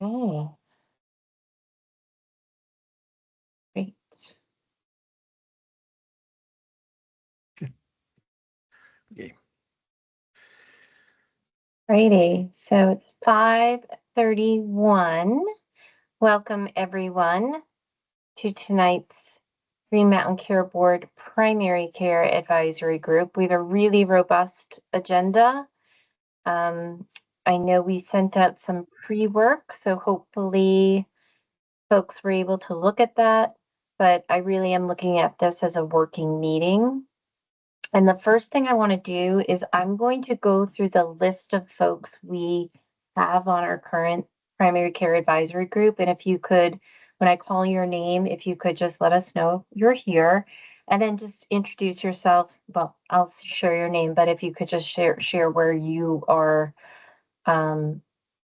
Oh, great. Okay. Righty. So it's 5:31. Welcome everyone to tonight's Green Mountain Care Board Primary Care Advisory Group. We have a really robust agenda. I know we sent out some pre-work, so hopefully folks were able to look at that, but I really am looking at this as a working meeting. And the first thing I want to do is I'm going to go through the list of folks we have on our current primary care advisory group. And if you could, when I call your name, if you could just let us know you're here and then just introduce yourself. Well, I'll share your name, but if you could just share where you are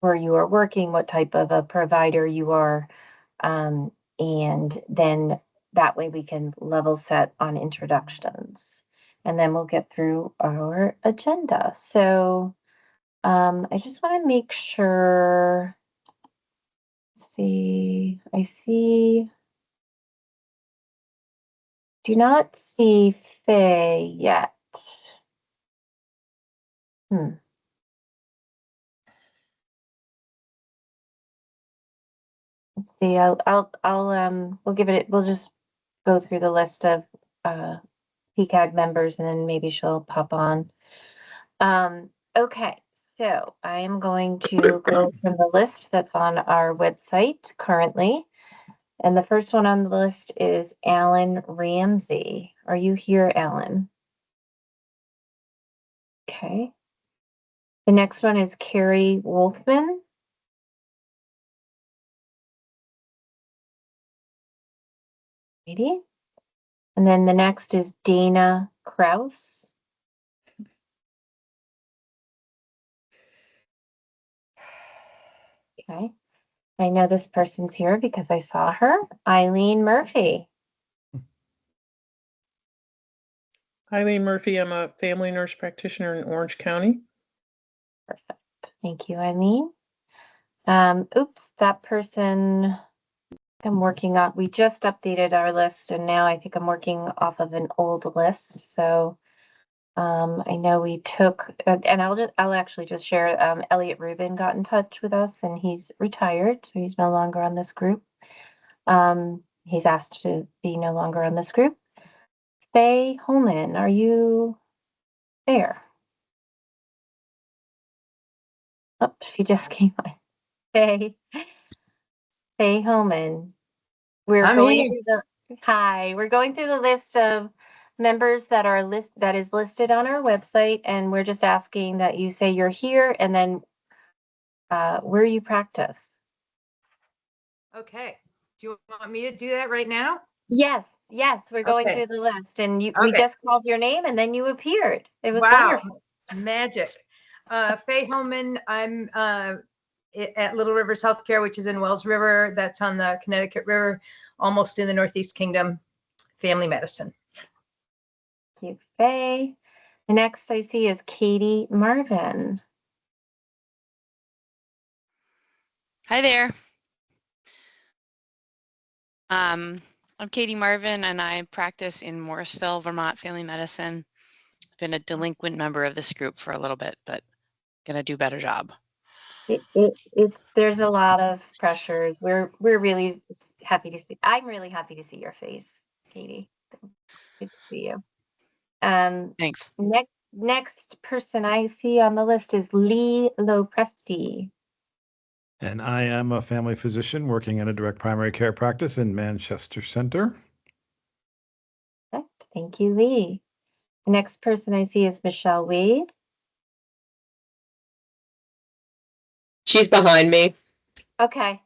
working, what type of a provider you are, and then that way we can level set on introductions. And then we'll get through our agenda. So I just want to make sure. I do not see Faye yet. Let's see. We'll just go through the list of PCAG members and then maybe she'll pop on. Okay, so I am going to go from the list that's on our website currently. And the first one on the list is Alan Ramsey. Are you here, Alan? Okay. The next one is Carrie Wolfman. Ready? And then the next is Dana Kraus. Okay. I know this person's here because I saw her. Eileen Murphy. Eileen Murphy, I'm a family nurse practitioner in Orange County. Perfect. Thank you, Eileen. Oops, that person I'm working on, we just updated our list and now I think I'm working off of an old list. So I know we took, and I'll actually just share, Elliot Rubin got in touch with us and he's retired, so he's no longer on this group. He's asked to be no longer on this group. Faye Holman, are you there? Oh, she just came on. Faye Holman. I'm here. We're going through the list of members that is listed on our website, and we're just asking that you say you're here and then where you practice. Okay. Do you want me to do that right now? Yes, we're going Okay. through the list, and we Okay. just called your name and then you appeared. It was Wow. wonderful. Magic. Faye Holman, I'm at Little Rivers Healthcare, which is in Wells River. That's on the Connecticut River, almost in the Northeast Kingdom, family medicine. Thank you, Faye. The next I see is Katie Marvin. Hi there. I'm Katie Marvin and I practice in Morrisville, Vermont family medicine. I've been a delinquent member of this group for a little bit, but gonna do a better job. There's a lot of pressures. We're really happy to see. I'm really happy to see your face, Katie. Good to see you. Thanks. Next person I see on the list is Lee Lopresti. And I am a family physician working in a direct primary care practice in Manchester Center. Perfect. Thank you, Lee. The next person I see is Michelle Wade. She's behind me. Okay.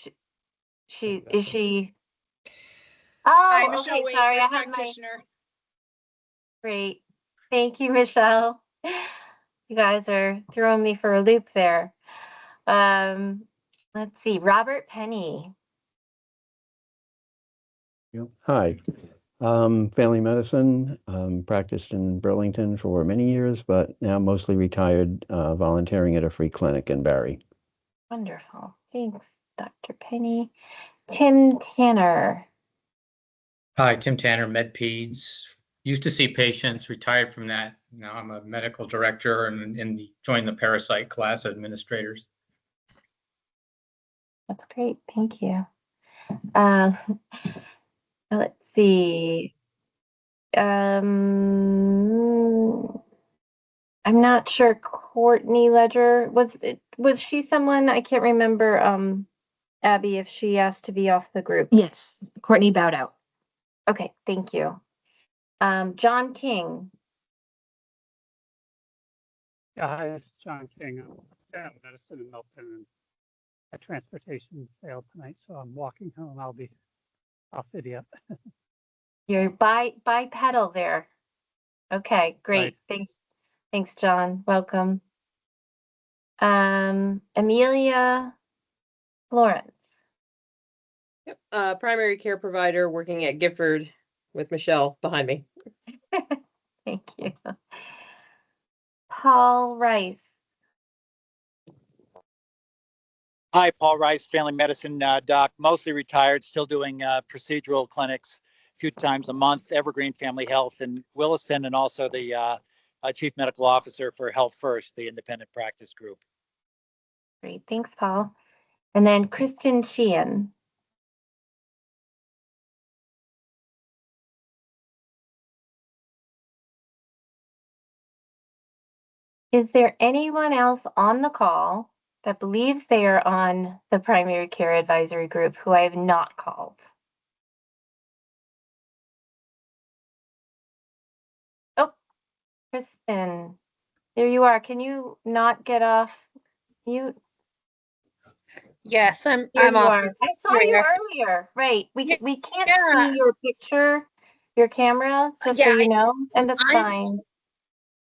Is she? Hi, Oh, Michelle okay. Wade, Sorry, nurse I had practitioner. Great. Thank you, Michelle. You guys are throwing me for a loop there. Let's see, Robert Penny. Hi, family medicine, practiced in Burlington for many years, but now mostly retired, volunteering at a free clinic in Barre. Wonderful. Thanks, Dr. Penny. Tim Tanner. Hi, Tim Tanner, MedPeds. Used to see patients, retired from that. Now I'm a medical director and joined the parasite class of administrators. That's great. Thank you. Let's see. I'm not sure. Courtney Ledger, was she someone? I can't remember, Abby, if she asked to be off the group. Yes, Courtney bowed out. Okay, thank you. John King. Yeah, hi, this is John King. I'm family medicine in Milton, and my transportation failed tonight, so I'm walking home. I'll fit you up. You're bipedal there. Okay, great. Right. Thanks, John. Welcome. Amelia Florence. Yep. Primary care provider working at Gifford with Michelle behind me. Thank you. Paul Rice. Hi, Paul Rice, family medicine doc, mostly retired, still doing procedural clinics a few times a month, Evergreen Family Health in Williston, and also the chief medical officer for Health First, the independent practice group. Great, thanks, Paul. And then Kristen Sheehan. Is there anyone else on the call that believes they are on the primary care advisory group who I have not called? Oh, Kristen, there you are. Can you not get off mute? Yes, Here I'm you off. are. I saw you Here. earlier. Right. We can't Yeah. see your picture, your camera, just so Yeah, you know, and that's I'm- fine.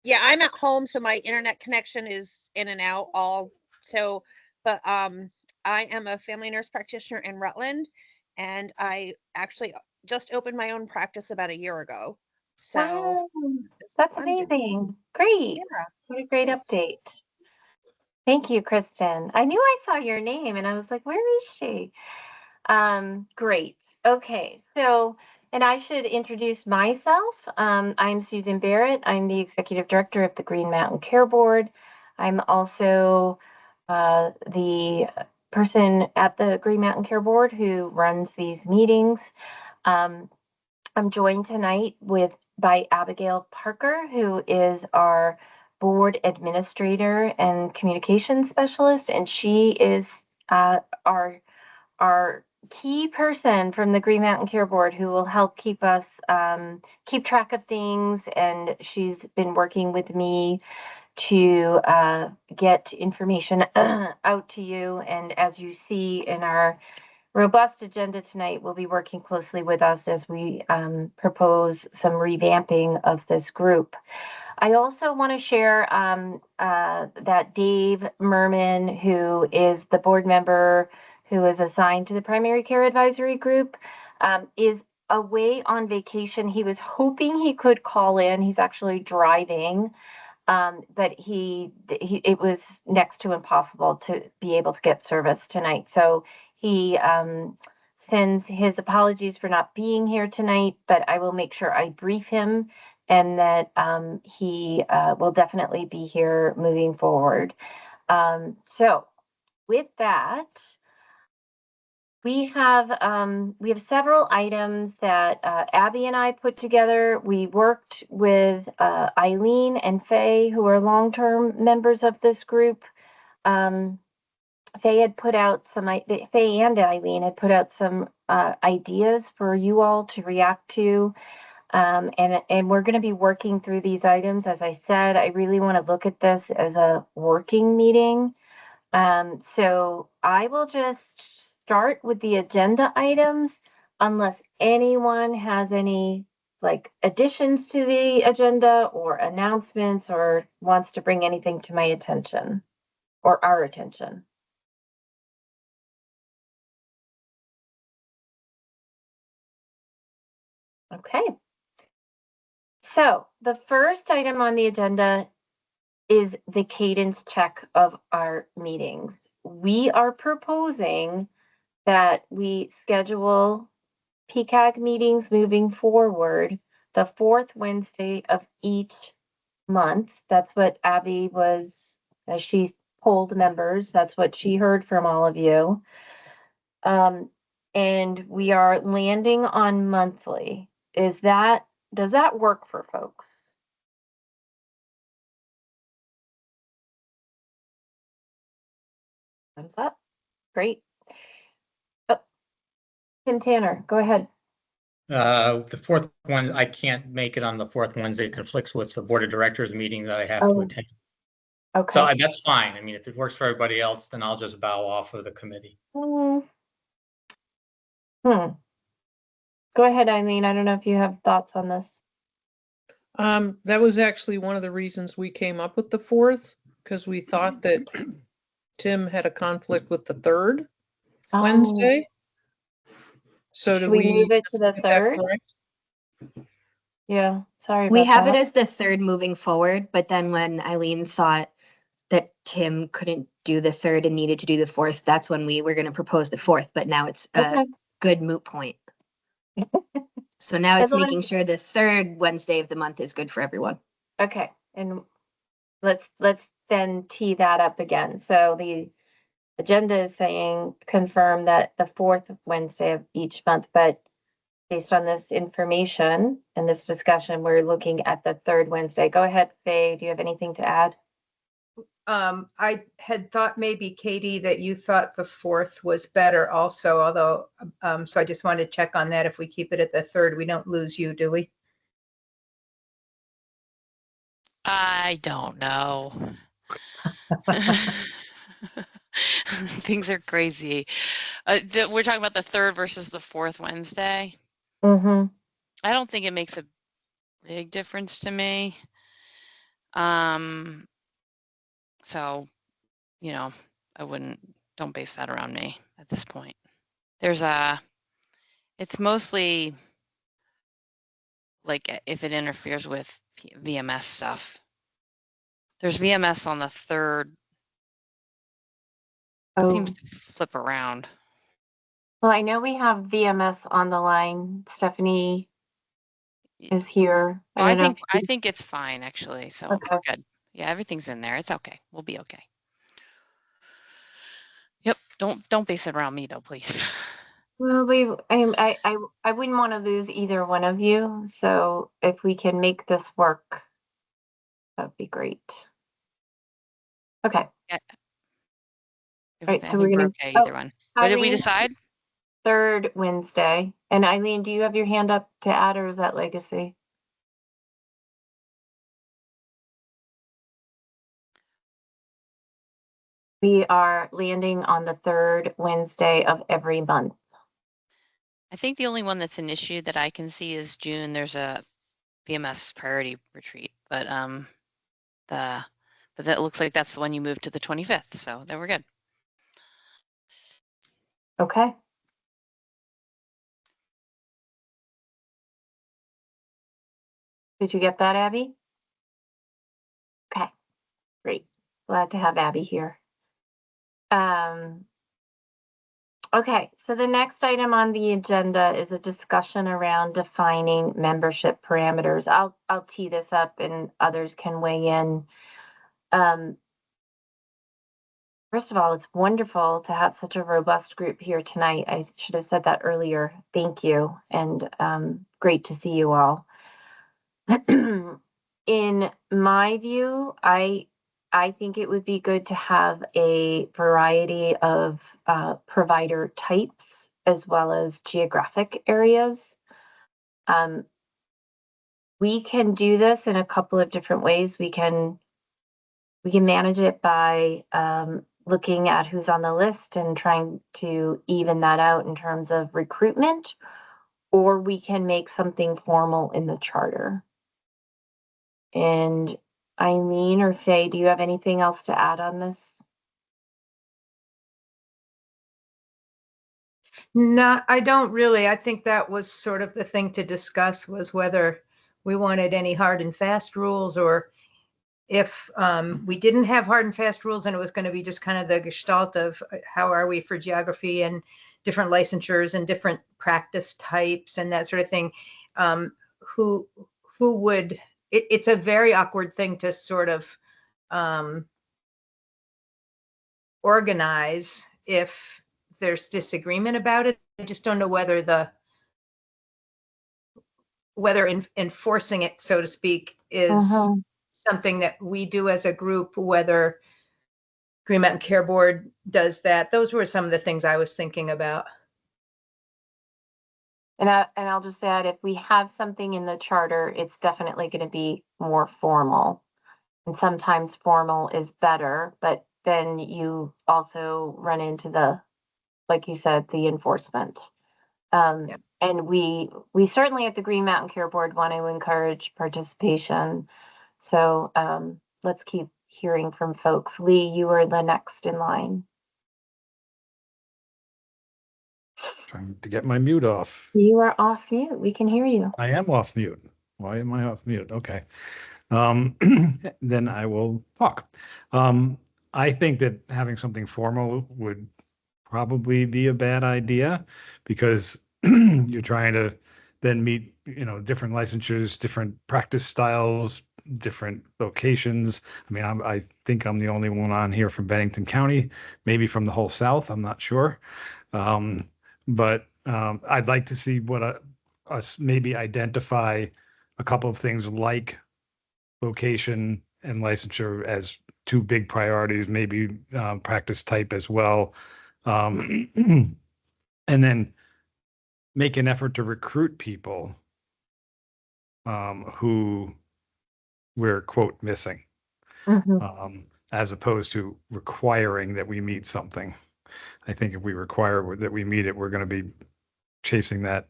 Yeah, I'm at home, so my internet connection is in and out but I am a family nurse practitioner in Rutland, and I actually just opened my own practice about a year ago. So Wow, that's amazing. Great. Yeah. What a great update. Thank you, Kristen. I knew I saw your name and I was like, where is she? Great. Okay, so, and I should introduce myself. I'm Susan Barrett. I'm the executive director of the Green Mountain Care Board. I'm also the person at the Green Mountain Care Board who runs these meetings. I'm joined tonight by Abigail Parker, who is our board administrator and communications specialist, and she is our key person from the Green Mountain Care Board who will help keep us keep track of things. And she's been working with me to get information out to you. And as you see in our robust agenda tonight, we'll be working closely with us as we propose some revamping of this group. I also want to share that Dave Merman, who is the board member who is assigned to the primary care advisory group, is away on vacation. He was hoping he could call in. He's actually driving, but it was next to impossible to be able to get service tonight. So he sends his apologies for not being here tonight, but I will make sure I brief him and that he will definitely be here moving forward. So with that, we have several items that Abby and I put together. We worked with Eileen and Faye, who are long-term members of this group. Faye had put out Faye and Eileen had put out some ideas for you all to react to. And we're going to be working through these items. As I said, I really want to look at this as a working meeting. So I will just start with the agenda items unless anyone has any additions to the agenda or announcements or wants to bring anything to my attention or our attention. Okay. So the first item on the agenda is the cadence check of our meetings. we are proposing that we schedule PCAG meetings moving forward the fourth Wednesday of each month. That's what Abby was, as she polled members, that's what she heard from all of you. And we are landing on monthly. Does that work for folks? Thumbs up. Great. Oh, Tim Tanner, go ahead. The fourth one, I can't make it on the fourth Wednesday. It conflicts with the Board of Directors meeting that I have to Oh, attend. okay. So that's fine. I mean, if it works for everybody else, then I'll just bow off of the committee. Go ahead, Eileen. I don't know if you have thoughts on this. That was actually one of the reasons we came up with the 4th, because we thought that Tim had a conflict with the 3rd Wednesday. So do Should we move it to the get that 3rd? correct? Yeah, sorry We about have it that. as the 3rd moving forward, but then when Eileen thought that Tim couldn't do the 3rd and needed to do the 4th, that's when we were going to propose the 4th, but now it's a Okay. good moot point. So now As it's long making sure the 3rd Wednesday of the month is good for everyone. Okay, and let's then tee that up again. So the agenda is saying confirm that the fourth Wednesday of each month, but based on this information and this discussion, we're looking at the third Wednesday. Go ahead, Faye. Do you have anything to add? I had thought maybe, Katie, that you thought the 4th was better also, although, so I just wanted to check on that. If we keep it at the 3rd, we don't lose you, do we? I don't know. Things are crazy. We're talking about the 3rd versus the 4th Wednesday. Mm-hmm. I don't think it makes a big difference to me. So, don't base that around me at this point. It's mostly like if it interferes with VMS stuff. There's VMS on the 3rd. It seems to flip around. Well, I know we have VMS on the line. Stephanie is here. I think it's fine actually. So we're good. Yeah, everything's in there. It's okay. We'll be okay. Yep. Don't base it around me though, please. Well, I wouldn't want to lose either one of you. So if we can make this work, that'd be great. Okay. Yeah. Right. So we're gonna okay either one. What did we decide? Third Wednesday. And Eileen, do you have your hand up to add, or is that legacy? We are landing on the third Wednesday of every month. I think the only one that's an issue that I can see is June. There's a VMS priority retreat, but that looks like that's the one you moved to the 25th. So then we're good. Okay. Did you get that, Abby? Okay, great. Glad to have Abby here. Okay, so the next item on the agenda is a discussion around defining membership parameters. I'll tee this up and others can weigh in. First of all, it's wonderful to have such a robust group here tonight. I should have said that earlier. Thank you, and great to see you all. In my view, I think it would be good to have a variety of provider types as well as geographic areas. We can do this in a couple of different ways. We can manage it by looking at who's on the list and trying to even that out in terms of recruitment, or we can make something formal in the charter. And Eileen or Faye, do you have anything else to add on this? No, I don't really. I think that was sort of the thing to discuss, was whether we wanted any hard and fast rules or if we didn't have hard and fast rules and it was going to be just kind of the gestalt of how are we for geography and different licensures and different practice types and that sort of thing, who would, it's a very awkward thing to sort of organize if there's disagreement about it. I just don't know whether enforcing it, so to speak, is something that we do as a group, whether Green Mountain Care Board does that. Those were some of the things I was thinking about. And I'll just add, if we have something in the charter, it's definitely going to be more formal. And sometimes formal is better, but then you also run into the, like you said, the enforcement. Yeah. And we certainly at the Green Mountain Care Board want to encourage participation. So let's keep hearing from folks. Lee, you are the next in line. Trying to get my mute off. You are off mute. We can hear you. I am off mute. Why am I off mute? Okay. Then I will talk. I think that having something formal would probably be a bad idea because you're trying to then meet, different licensures, different practice styles, different locations. I mean, I think I'm the only one on here from Bennington County, maybe from the whole South. I'm not sure. But I'd like to see us maybe identify a couple of things like location and licensure as two big priorities, maybe practice type as well. And then make an effort to recruit people who we're, quote, missing, as opposed to requiring that we meet something. I think if we require that we meet it, we're going to be chasing that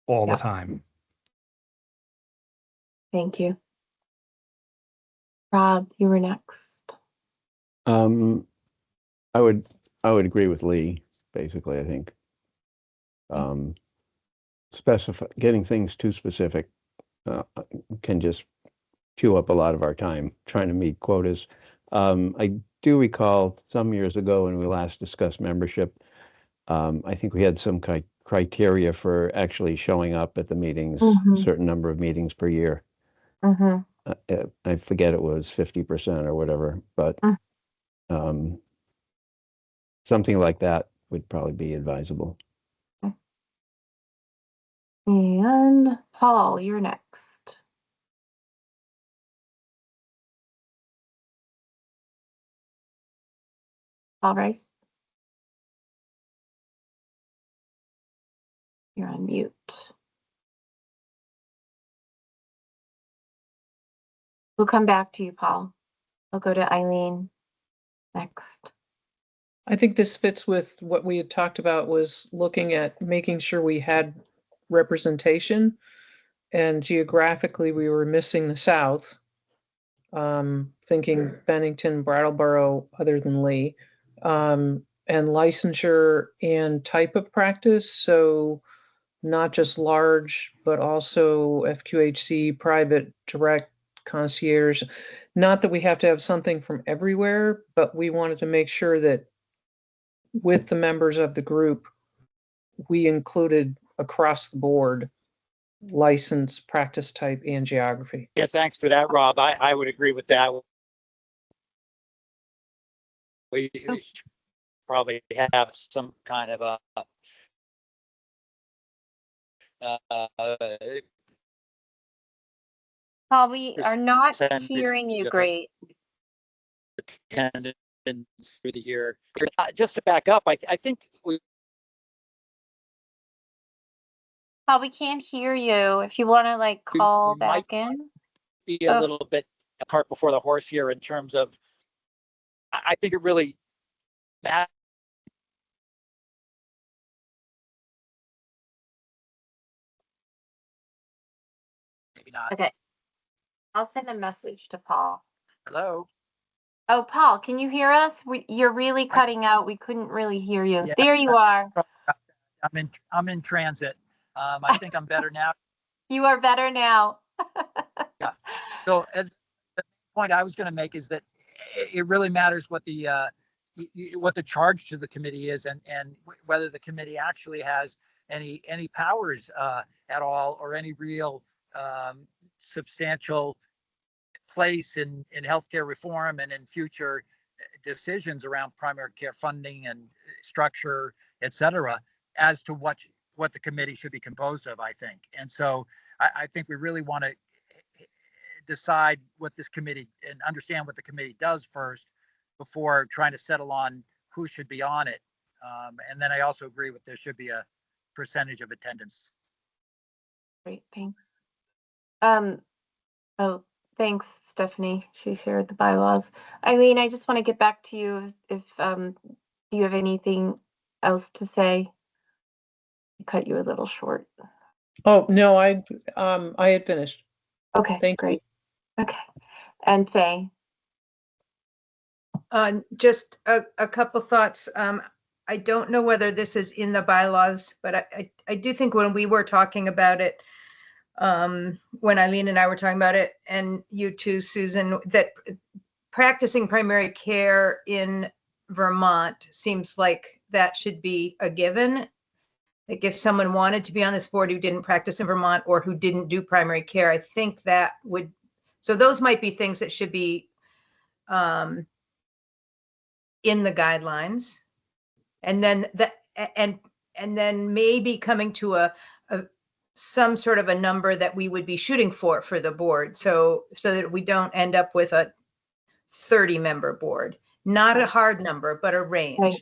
all the time. Thank you. Rob, you were next. I would agree with Lee, basically. I think getting things too specific can just chew up a lot of our time trying to meet quotas. I do recall some years ago when we last discussed membership, I think we had some criteria for actually showing up at the meetings, a certain number of meetings per year. I forget, it was 50% or whatever, but something like that would probably be advisable. And Paul, you're next. Paul Rice. You're on mute. We'll come back to you, Paul. I'll go to Eileen next. I think this fits with what we had talked about, was looking at making sure we had representation, and geographically we were missing the South. Thinking Bennington, Brattleboro, other than Lee, and licensure and type of practice. So not just large, but also FQHC, private, direct, concierge. Not that we have to have something from everywhere, but we wanted to make sure that with the members of the group, we included across the board license, practice type, and geography. Yeah, thanks for that, Rob. I would agree with that. We should probably have some kind of a Paul, we are not hearing you great. attendance through the year. Just to back up, I think Paul, we can't hear you. If you want to call back in. Be a little bit a cart before the horse here in terms of, I think it really matters. Maybe not. Okay. I'll send a message to Paul. Hello. Oh, Paul, can you hear us? You're really cutting out. We couldn't really hear you. Yeah. There you are. I'm in transit. I think I'm better now. You are better now. Yeah. So the point I was going to make is that it really matters what the charge to the committee is, and whether the committee actually has any powers at all, or any real substantial place in healthcare reform and in future decisions around primary care funding and structure, et cetera, as to what the committee should be composed of, I think. And so I think we really want to decide what this committee and understand what the committee does first before trying to settle on who should be on it. And then I also agree with there should be a percentage of attendance. Great, thanks. Oh, thanks, Stephanie. She shared the bylaws. Eileen, I just want to get back to you if do you have anything else to say? I cut you a little short. Oh, no, I had finished. Okay, Thank great. Okay. And Faye? Just a couple thoughts. I don't know whether this is in the bylaws, but I do think when we were talking about it, when Eileen and I were talking about it, and you too, Susan, that practicing primary care in Vermont seems like that should be a given. Like if someone wanted to be on this board who didn't practice in Vermont or who didn't do primary care, I think that would, so those might be things that should be in the guidelines. And then and then maybe coming to some sort of a number that we would be shooting for the board, so that we don't end up with a 30-member board. Not a hard number, but a range. Right.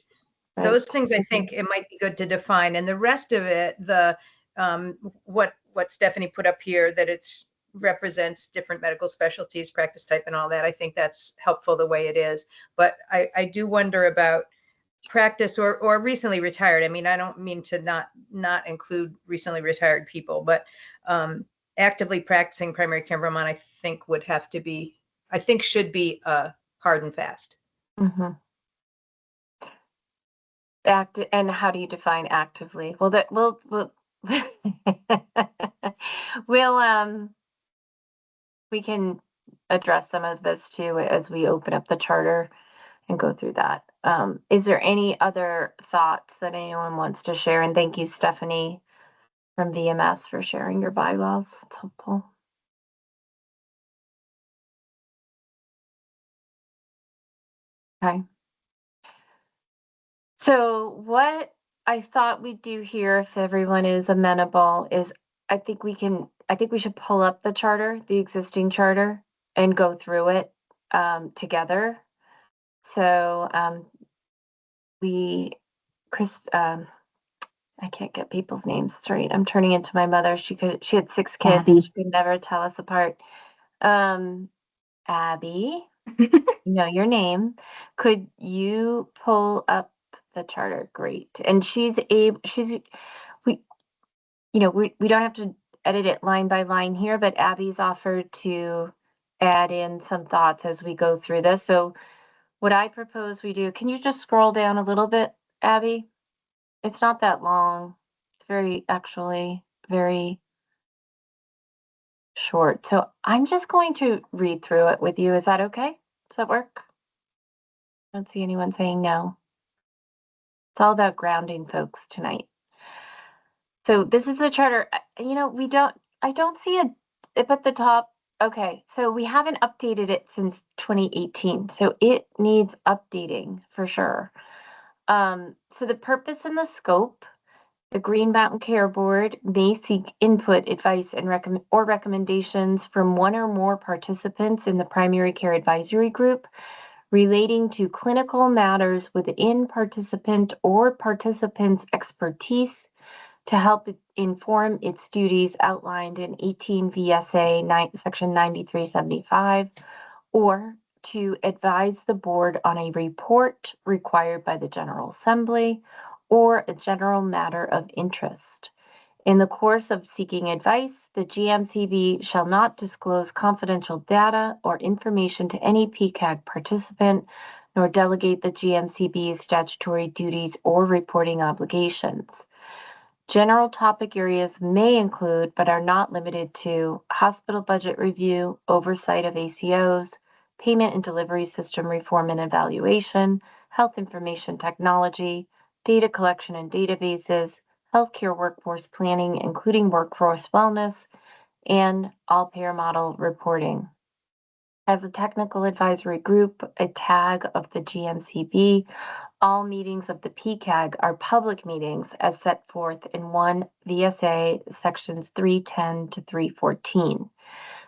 Those things I think it might be good to define. And the rest of it, the what Stephanie put up here, that it's represents different medical specialties, practice type, and all that. I think that's helpful the way it is. But I do wonder about practice or recently retired. I mean, I don't mean to not include recently retired people, but actively practicing primary care in Vermont, I think would have to be, I think should be hard and fast. Mm-hmm. And how do you define actively? Well, that we'll we can address some of this too as we open up the charter and go through that. Is there any other thoughts that anyone wants to share? And thank you, Stephanie from VMS, for sharing your bylaws. It's helpful. Okay. So what I thought we'd do here, if everyone is amenable, is I think we should pull up the charter, the existing charter, and go through it together. So I can't get people's names straight. I'm turning into my mother. She had 6 kids. Abby. She could never tell us apart. Abby, you know your name. Could you pull up the charter? Great. And we don't have to edit it line by line here, but Abby's offered to add in some thoughts as we go through this. So what I propose we do, can you just scroll down a little bit, Abby? It's not that long. It's actually very short. So I'm just going to read through it with you. Is that okay? Does that work? I don't see anyone saying no. It's all about grounding folks tonight. So this is the charter. I don't see it at the top. Okay, so we haven't updated it since 2018. So it needs updating for sure. So the purpose and the scope, the Green Mountain Care Board may seek input, advice, and recommendations from one or more participants in the primary care advisory group relating to clinical matters within participant or participants' expertise to help inform its duties outlined in 18 VSA section 9375, or to advise the board on a report required by the General Assembly or a general matter of interest. In the course of seeking advice, the GMCB shall not disclose confidential data or information to any PCAG participant, nor delegate the GMCB's statutory duties or reporting obligations. General topic areas may include, but are not limited to, hospital budget review, oversight of ACOs, payment and delivery system reform and evaluation, health information technology, data collection and databases, healthcare workforce planning, including workforce wellness, and all payer model reporting. As a technical advisory group, a tag of the GMCB, all meetings of the PCAG are public meetings as set forth in 1 VSA sections 310 to 314.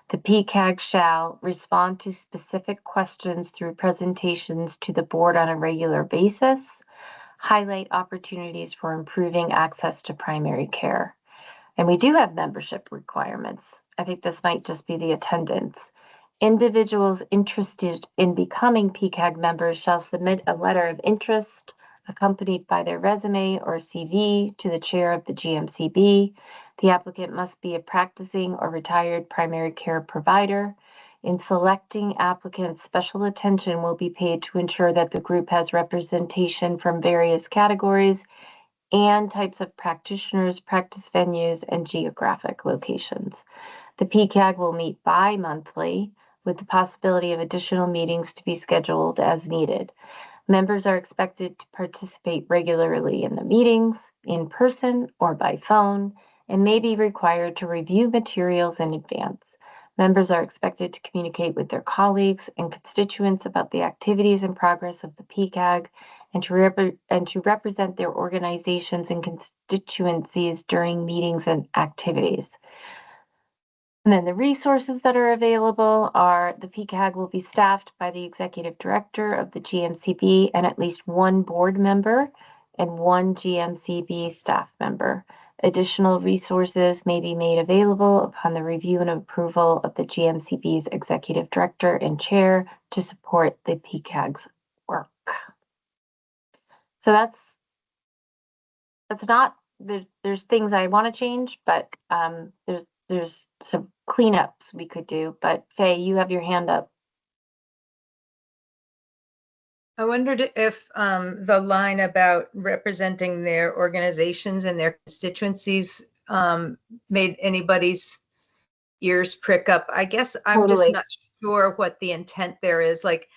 The PCAG shall respond to specific questions through presentations to the board on a regular basis, highlight opportunities for improving access to primary care. And we do have membership requirements. I think this might just be the attendance. Individuals interested in becoming PCAG members shall submit a letter of interest accompanied by their resume or CV to the chair of the GMCB. The applicant must be a practicing or retired primary care provider. In selecting applicants, special attention will be paid to ensure that the group has representation from various categories and types of practitioners, practice venues, and geographic locations. The PCAG will meet bi-monthly with the possibility of additional meetings to be scheduled as needed. Members are expected to participate regularly in the meetings, in person or by phone, and may be required to review materials in advance. Members are expected to communicate with their colleagues and constituents about the activities and progress of the PCAG and to represent their organizations and constituencies during meetings and activities. And then the resources that are available are the PCAG will be staffed by the executive director of the GMCB and at least one board member and one GMCB staff member. Additional resources may be made available upon the review and approval of the GMCB's executive director and chair to support the PCAG's work. So that's not, there's things I want to change, but there's some cleanups we could do. But Faye, you have your hand up. I wondered if the line about representing their organizations and their constituencies made anybody's ears prick up. I guess I'm Totally. just not sure what the intent there is. Like,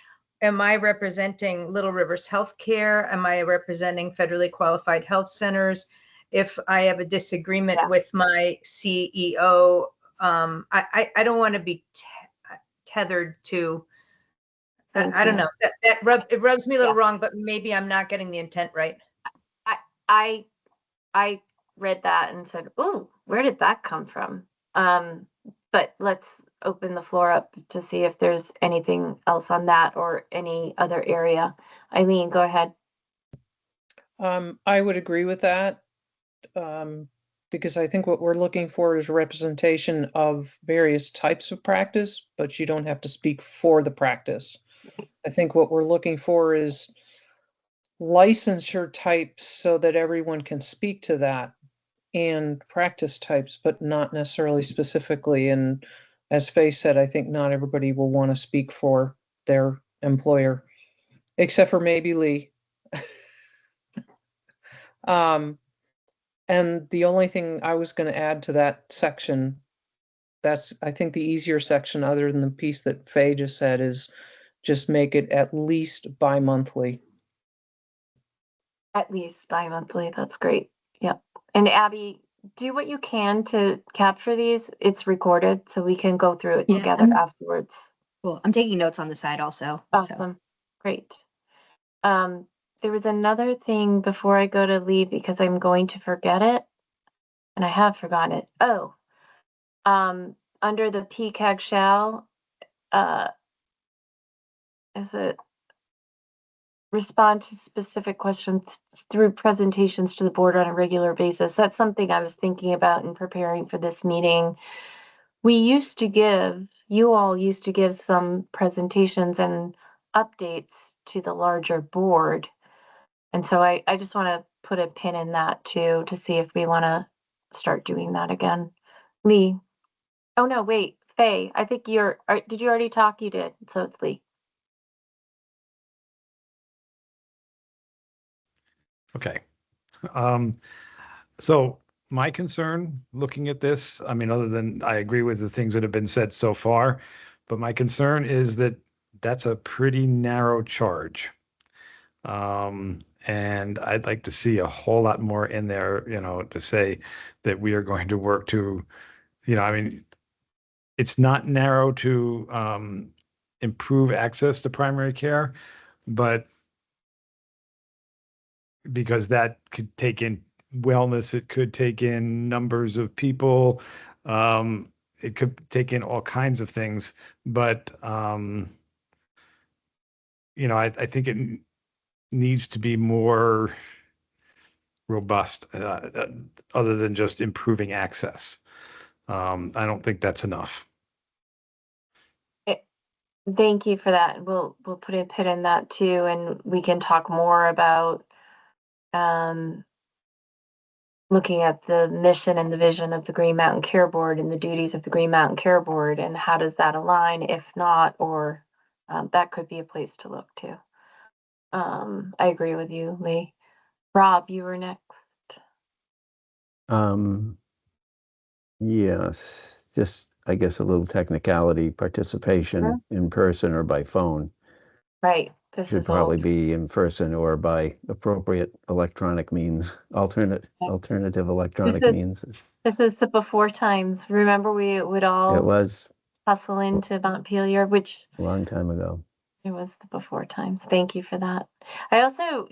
am I representing Little Rivers Healthcare? Am I representing federally qualified health centers? If I have a disagreement with my CEO, I don't want to be tethered to. I don't know. It rubs me a little wrong, but maybe I'm not getting the intent right. I read that and said, "Oh, where did that come from?" But let's open the floor up to see if there's anything else on that or any other area. Eileen, go ahead. I would agree with that. Because I think what we're looking for is representation of various types of practice, but you don't have to speak for the practice. I think what we're looking for is licensure types so that everyone can speak to that, and practice types, but not necessarily specifically. And as Faye said, I think not everybody will want to speak for their employer, except for maybe Lee. And the only thing I was going to add to that section, that's, I think, the easier section, other than the piece that Faye just said, is just make it at least bi-monthly. At least bi-monthly. That's great. Yep. And Abby, do what you can to capture these. It's recorded, so we can go through it Yeah, together afterwards. Cool. I'm taking notes on the side also. Awesome. Great. There was another thing before I go to Lee because I'm going to forget it, and I have forgotten it. Oh, under the PCAG shall, is it respond to specific questions through presentations to the board on a regular basis? That's something I was thinking about in preparing for this meeting. You all used to give some presentations and updates to the larger board. And so I just want to put a pin in that too, to see if we want to start doing that again. Lee. Oh, no, wait, Faye, I think did you already talk? You did. So it's Lee. Okay. So my concern looking at this, I mean, other than I agree with the things that have been said so far, but my concern is that that's a pretty narrow charge. And I'd like to see a whole lot more in there, to say that we are going to work to, I mean, it's not narrow to improve access to primary care, but because that could take in wellness, it could take in numbers of people, it could take in all kinds of things, but I think it needs to be more robust, other than just improving access. I don't think that's enough. Thank you for that. We'll put a pin in that too, and we can talk more about looking at the mission and the vision of the Green Mountain Care Board and the duties of the Green Mountain Care Board, and how does that align, if not, or that could be a place to look too. I agree with you, Lee. Rob, you were next. Yes, just, I guess, a little technicality, participation in person or by phone. Right. This Should is probably old. be in person or by appropriate electronic means, alternative electronic is- means. This was the before times. Remember, we would It all was hustle into Montpelier, which a long time ago. it was the before times. Thank you for that. I also,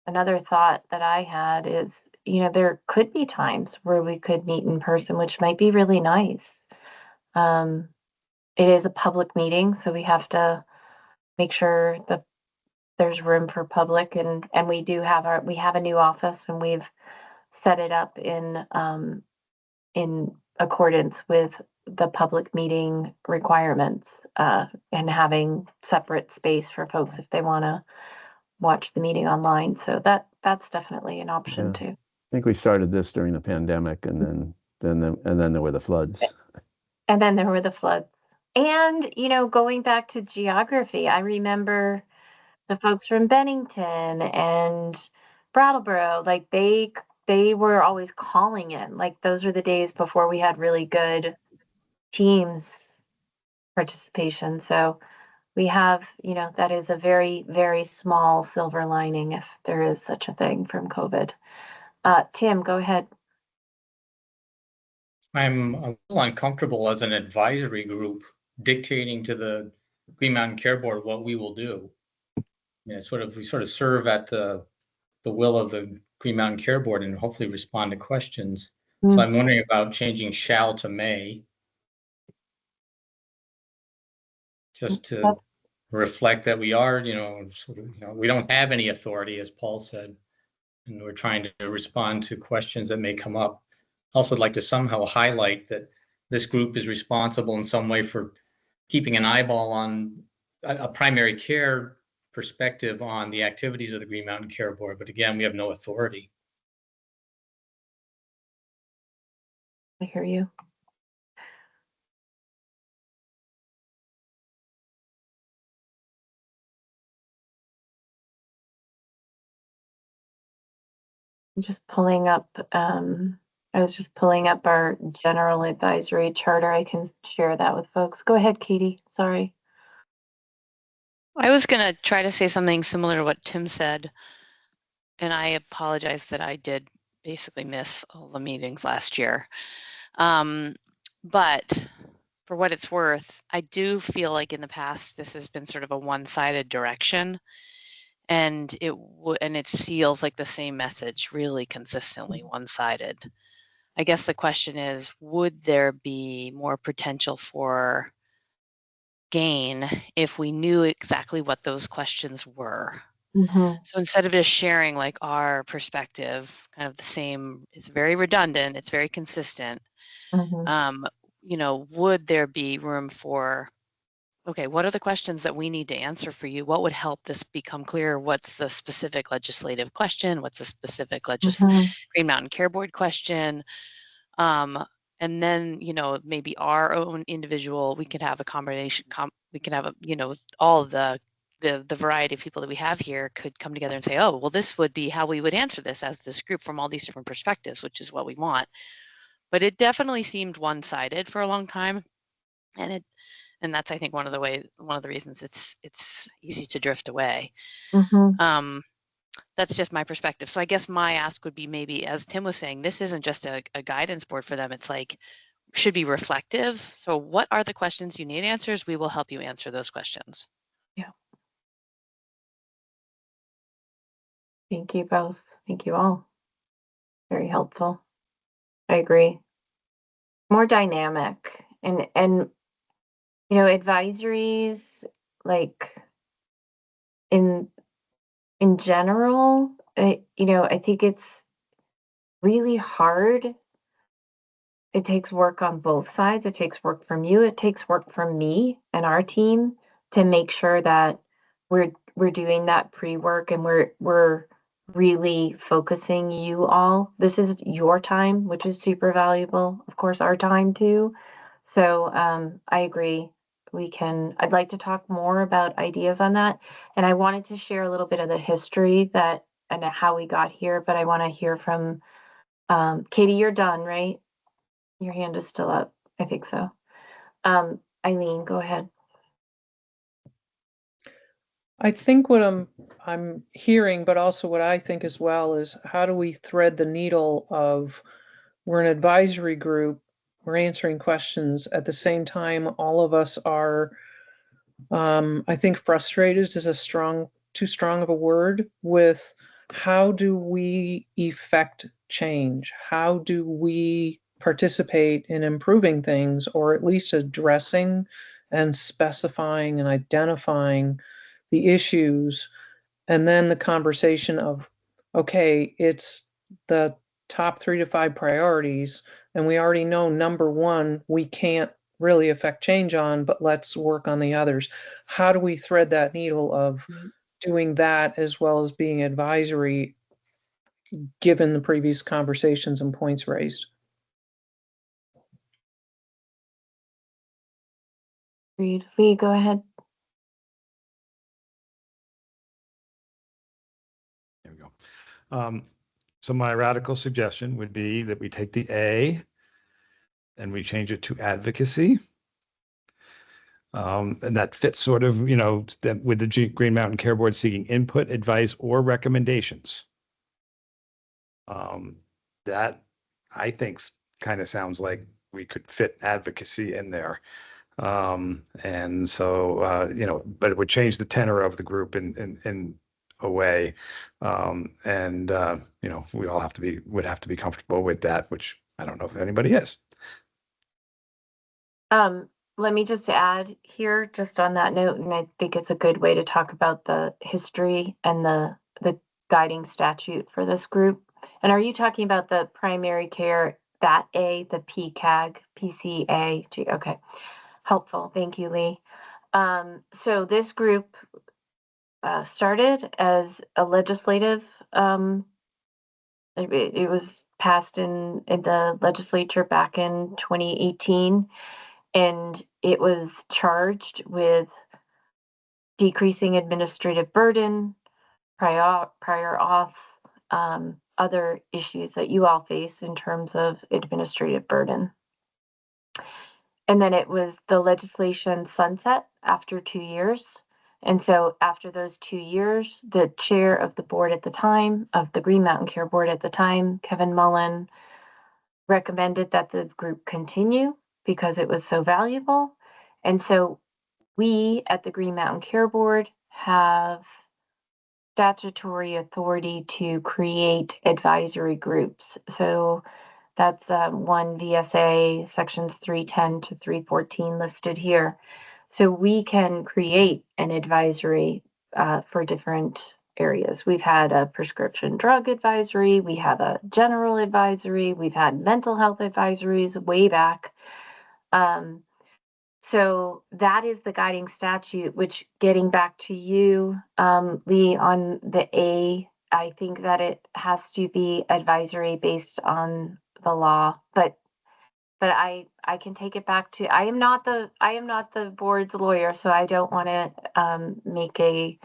another thought that I had is, there could be times where we could meet in person, which might be really nice. It is a public meeting, so we have to make sure that there's room for public, and we have a new office, and we've set it up in accordance with the public meeting requirements, and having separate space for folks if they want to watch the meeting online. So that's definitely an option Yeah. too. I think we started this during the pandemic, and then there were the floods. And then there were the floods. And, going back to geography, I remember the folks from Bennington and Brattleboro, like they were always calling in. Like those were the days before we had really good teams participation. So we have, that is a very, very small silver lining, if there is such a thing, from COVID. Tim, go ahead. I'm a little uncomfortable as an advisory group dictating to the Green Mountain Care Board what we will do. We sort of serve at the will of the Green Mountain Care Board and hopefully respond to questions. So I'm wondering about changing shall to may, just to reflect that we are, we don't have any authority, as Paul said, and we're trying to respond to questions that may come up. Also, I'd like to somehow highlight that this group is responsible in some way for keeping an eyeball on a primary care perspective on the activities of the Green Mountain Care Board. But again, we have no authority. I hear you. I'm just pulling up, I was just pulling up our general advisory charter. I can share that with folks. Go ahead, Katie. Sorry. I was going to try to say something similar to what Tim said, and I apologize that I did basically miss all the meetings last year. But for what it's worth, I do feel like in the past this has been sort of a one-sided direction, and it feels like the same message, really consistently one-sided. I guess the question is, would there be more potential for gain if we knew exactly what those questions were? So instead of just sharing like our perspective, kind of the same, it's very redundant, it's very consistent. Would there be room for, okay, what are the questions that we need to answer for you? What would help this become clear? What's the specific legislative question? What's the specific Green Mountain Care Board question? And then, maybe our own individual, we could have a combination, we could have all of the variety of people that we have here could come together and say, oh, well, this would be how we would answer this as this group from all these different perspectives, which is what we want. But it definitely seemed one-sided for a long time. And And that's, I think, one of the reasons it's easy to drift away. Mhm. That's just my perspective. So I guess my ask would be, maybe, as Tim was saying, this isn't just a guidance board for them. It's like, should be reflective. So what are the questions you need answers? We will help you answer those questions. Yeah. Thank you both. Thank you all. Very helpful. I agree. More dynamic and advisories, like in general, I think it's really hard. It takes work on both sides. It takes work from you. It takes work from me and our team to make sure that we're doing that pre-work and we're really focusing you all. This is your time, which is super valuable. Of course, our time too. So I agree. I'd like to talk more about ideas on that. And I wanted to share a little bit of the history and how we got here, but I want to hear from Katie, you're done, right? Your hand is still up. I think so. Eileen, go ahead. I think what I'm hearing, but also what I think as well, is how do we thread the needle of, we're an advisory group, we're answering questions, at the same time all of us are, I think frustrated is too strong of a word, with how do we effect change? How do we participate in improving things, or at least addressing and specifying and identifying the issues? And then the conversation of, okay, it's the top 3 to 5 priorities, and we already know number 1 we can't really affect change on, but let's work on the others. How do we thread that needle of doing that as well as being advisory, given the previous conversations and points raised? Read. Lee, go ahead. There we go. So my radical suggestion would be that we take the A and we change it to advocacy. And that fits sort of, that with the Green Mountain Care Board seeking input, advice, or recommendations. That I think kind of sounds like we could fit advocacy in there. And so, but it would change the tenor of the group in a way. We all would have to be comfortable with that, which I don't know if anybody is. Let me just add here, just on that note, and I think it's a good way to talk about the history and the guiding statute for this group. And are you talking about the primary care, that A, the PCAG, PCA? Okay, helpful. Thank you, Lee. So this group started as a legislative, it was passed in the legislature back in 2018. And it was charged with decreasing administrative burden, prior auths, other issues that you all face in terms of administrative burden. And then the legislation sunset after 2 years. And so after those 2 years, the chair of the board at the time, of the Green Mountain Care Board at the time, Kevin Mullen, recommended that the group continue because it was so valuable. And so we at the Green Mountain Care Board have statutory authority to create advisory groups. So that's 1 VSA sections 310 to 314 listed here. So we can create an advisory for different areas. We've had a prescription drug advisory, we have a general advisory, we've had mental health advisories way back. So that is the guiding statute, which, getting back to you, Lee, on the A, I think that it has to be advisory based on the law, but I can take it back to, I am not the board's lawyer, so I don't want to make a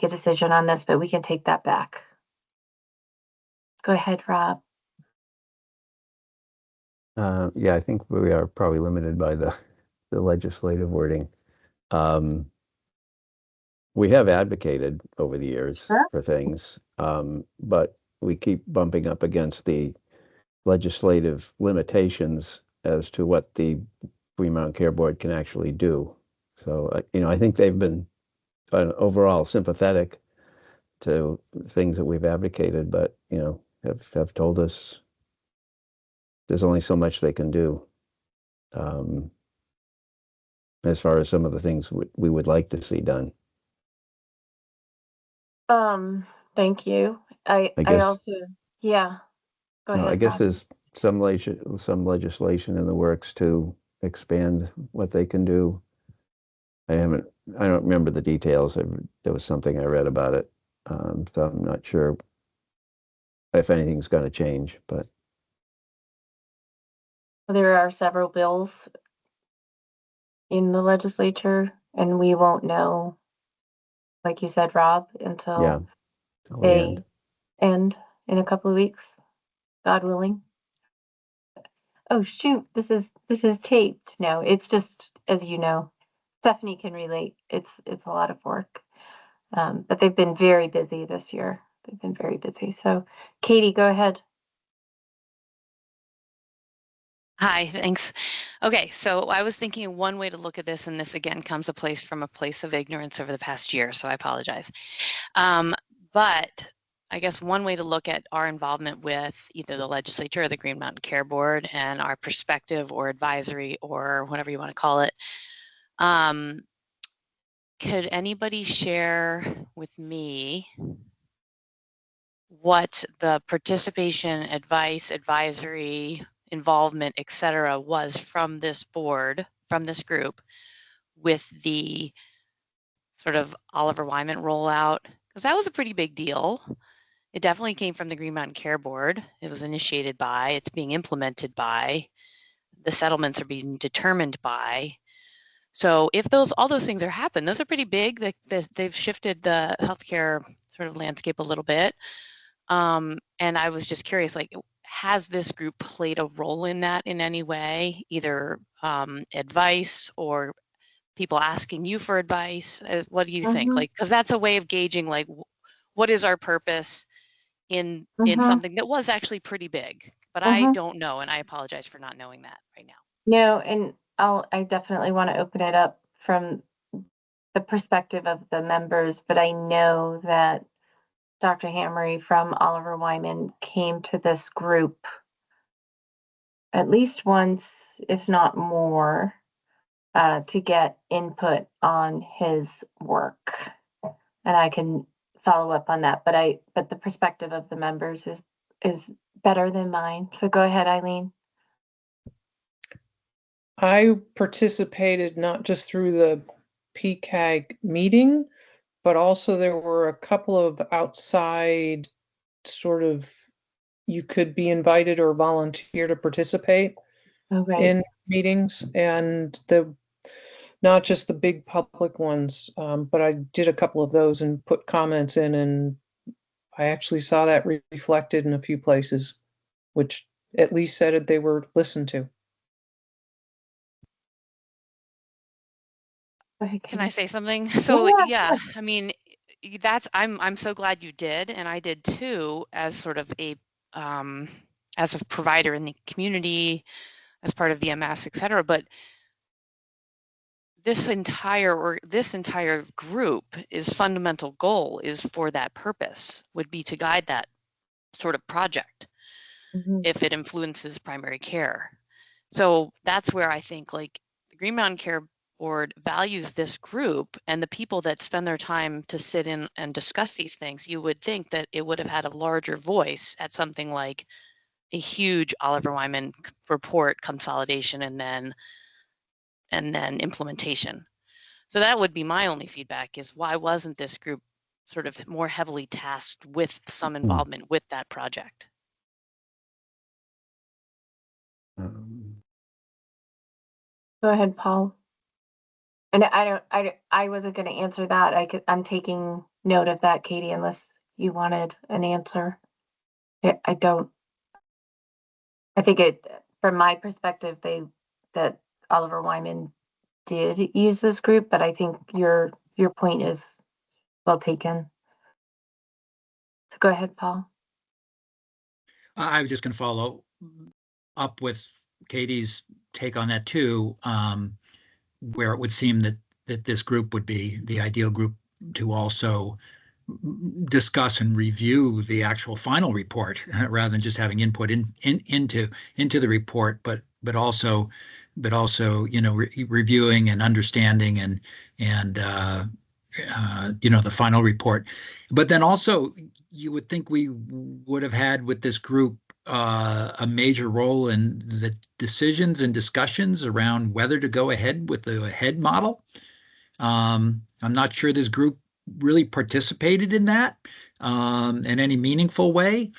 decision on this, but we can take that back. Go ahead, Rob. Yeah, I think we are probably limited by the the legislative wording. We have advocated over the years Sure. for things, but we keep bumping up against the legislative limitations as to what the Green Mountain Care Board can actually do. So, I think they've been overall sympathetic to things that we've advocated, but, have told us there's only so much they can do. As far as some of the things we would like to see done. Thank you. I guess- also, yeah, go ahead. I guess Bob. there's some legislation in the works to expand what they can do. I don't remember the details. There was something I read about it. So I'm not sure if anything's going to change, but There are several bills in the legislature, and we won't know, like you said, Rob, until yeah. till the they end. end in a couple of weeks, God willing. Oh shoot, this is taped. No, it's just, as you know, Stephanie can relate. It's a lot of work. But they've been very busy this year. They've been very busy. So Katie, go ahead. Hi, thanks. Okay, so I was thinking one way to look at this, and this again comes from a place of ignorance over the past year, so I apologize. But I guess one way to look at our involvement with either the legislature or the Green Mountain Care Board and our perspective or advisory or whatever you want to call it. Could anybody share with me what the participation, advice, advisory, involvement, etc., was from this board, from this group, with the sort of Oliver Wyman rollout? Because that was a pretty big deal. It definitely came from the Green Mountain Care Board. It was initiated by, it's being implemented by, the settlements are being determined by. So if all those things are happening, those are pretty big. They've shifted the healthcare sort of landscape a little bit. And I was just curious, like, has this group played a role in that in any way, either advice or people asking you for advice? What do you think? Like, because that's a way of gauging, like, what is our purpose in something that was actually pretty big, but I don't know, and I apologize for not knowing that right now. No, and I definitely want to open it up from the perspective of the members, but I know that Dr. Hammery from Oliver Wyman came to this group at least once, if not more, to get input on his work. And I can follow up on that, but the perspective of the members is better than mine. So go ahead, Eileen. I participated not just through the PCAG meeting, but also there were a couple of outside sort of, you could be invited or volunteer to participate in meetings, and not just the big public ones, but I did a couple of those and put comments in, and I actually saw that reflected in a few places, which at least said they were listened to. Can I say something? So yeah, I mean, I'm so glad you did, and I did too, as sort of as a provider in the community, as part of VMS, et cetera. But this entire group is fundamental goal is for that purpose, would be to guide that sort of project if it influences primary care. So that's where I think, like, the Green Mountain Care Board values this group and the people that spend their time to sit in and discuss these things. You would think that it would have had a larger voice at something like a huge Oliver Wyman report consolidation and then implementation. So that would be my only feedback, is why wasn't this group sort of more heavily tasked with some involvement with that project? Go ahead, Paul. And I wasn't going to answer that. I'm taking note of that, Katie, unless you wanted an answer. I think from my perspective, that Oliver Wyman did use this group, but I think your point is well taken. So go ahead, Paul. I was just going to follow up with Katie's take on that too, where it would seem that this group would be the ideal group to also discuss and review the actual final report rather than just having input into the report, but also reviewing and understanding and the final report. But then also you would think we would have had with this group a major role in the decisions and discussions around whether to go ahead with the HEAD model. I'm not sure this group really participated in that in any meaningful way.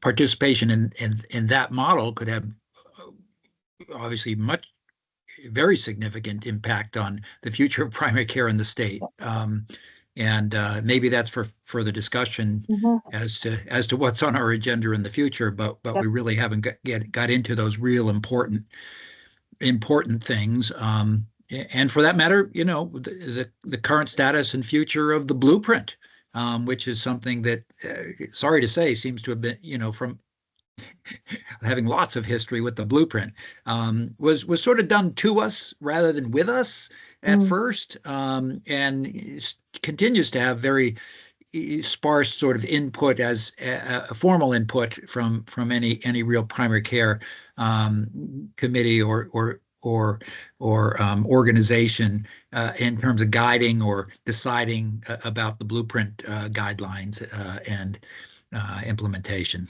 Participation in that model could have obviously very significant impact on the future of primary care in the state. Maybe that's for further discussion as to what's on our agenda in the future, but we really haven't got into those real important things. And for that matter, the current status and future of the blueprint, which is something that, sorry to say, seems to have been, from having lots of history with the blueprint, was sort of done to us rather than with us at first, and continues to have very sparse sort of input as a formal input from any real primary care committee or organization in terms of guiding or deciding about the blueprint guidelines and implementation.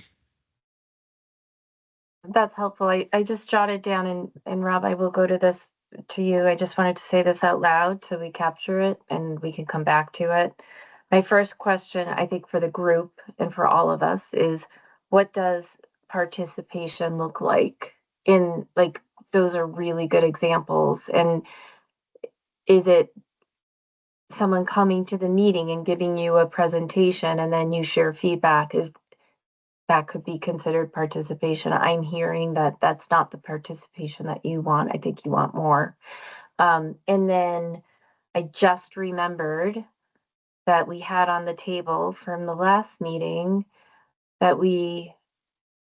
That's helpful. I just jotted down, and Rob, I will go to you. I just wanted to say this out loud so we capture it and we can come back to it. My first question, I think, for the group and for all of us is, what does participation look like? Those are really good examples. And is it someone coming to the meeting and giving you a presentation and then you share feedback? That could be considered participation. I'm hearing that that's not the participation that you want. I think you want more. And then I just remembered that we had on the table from the last meeting that we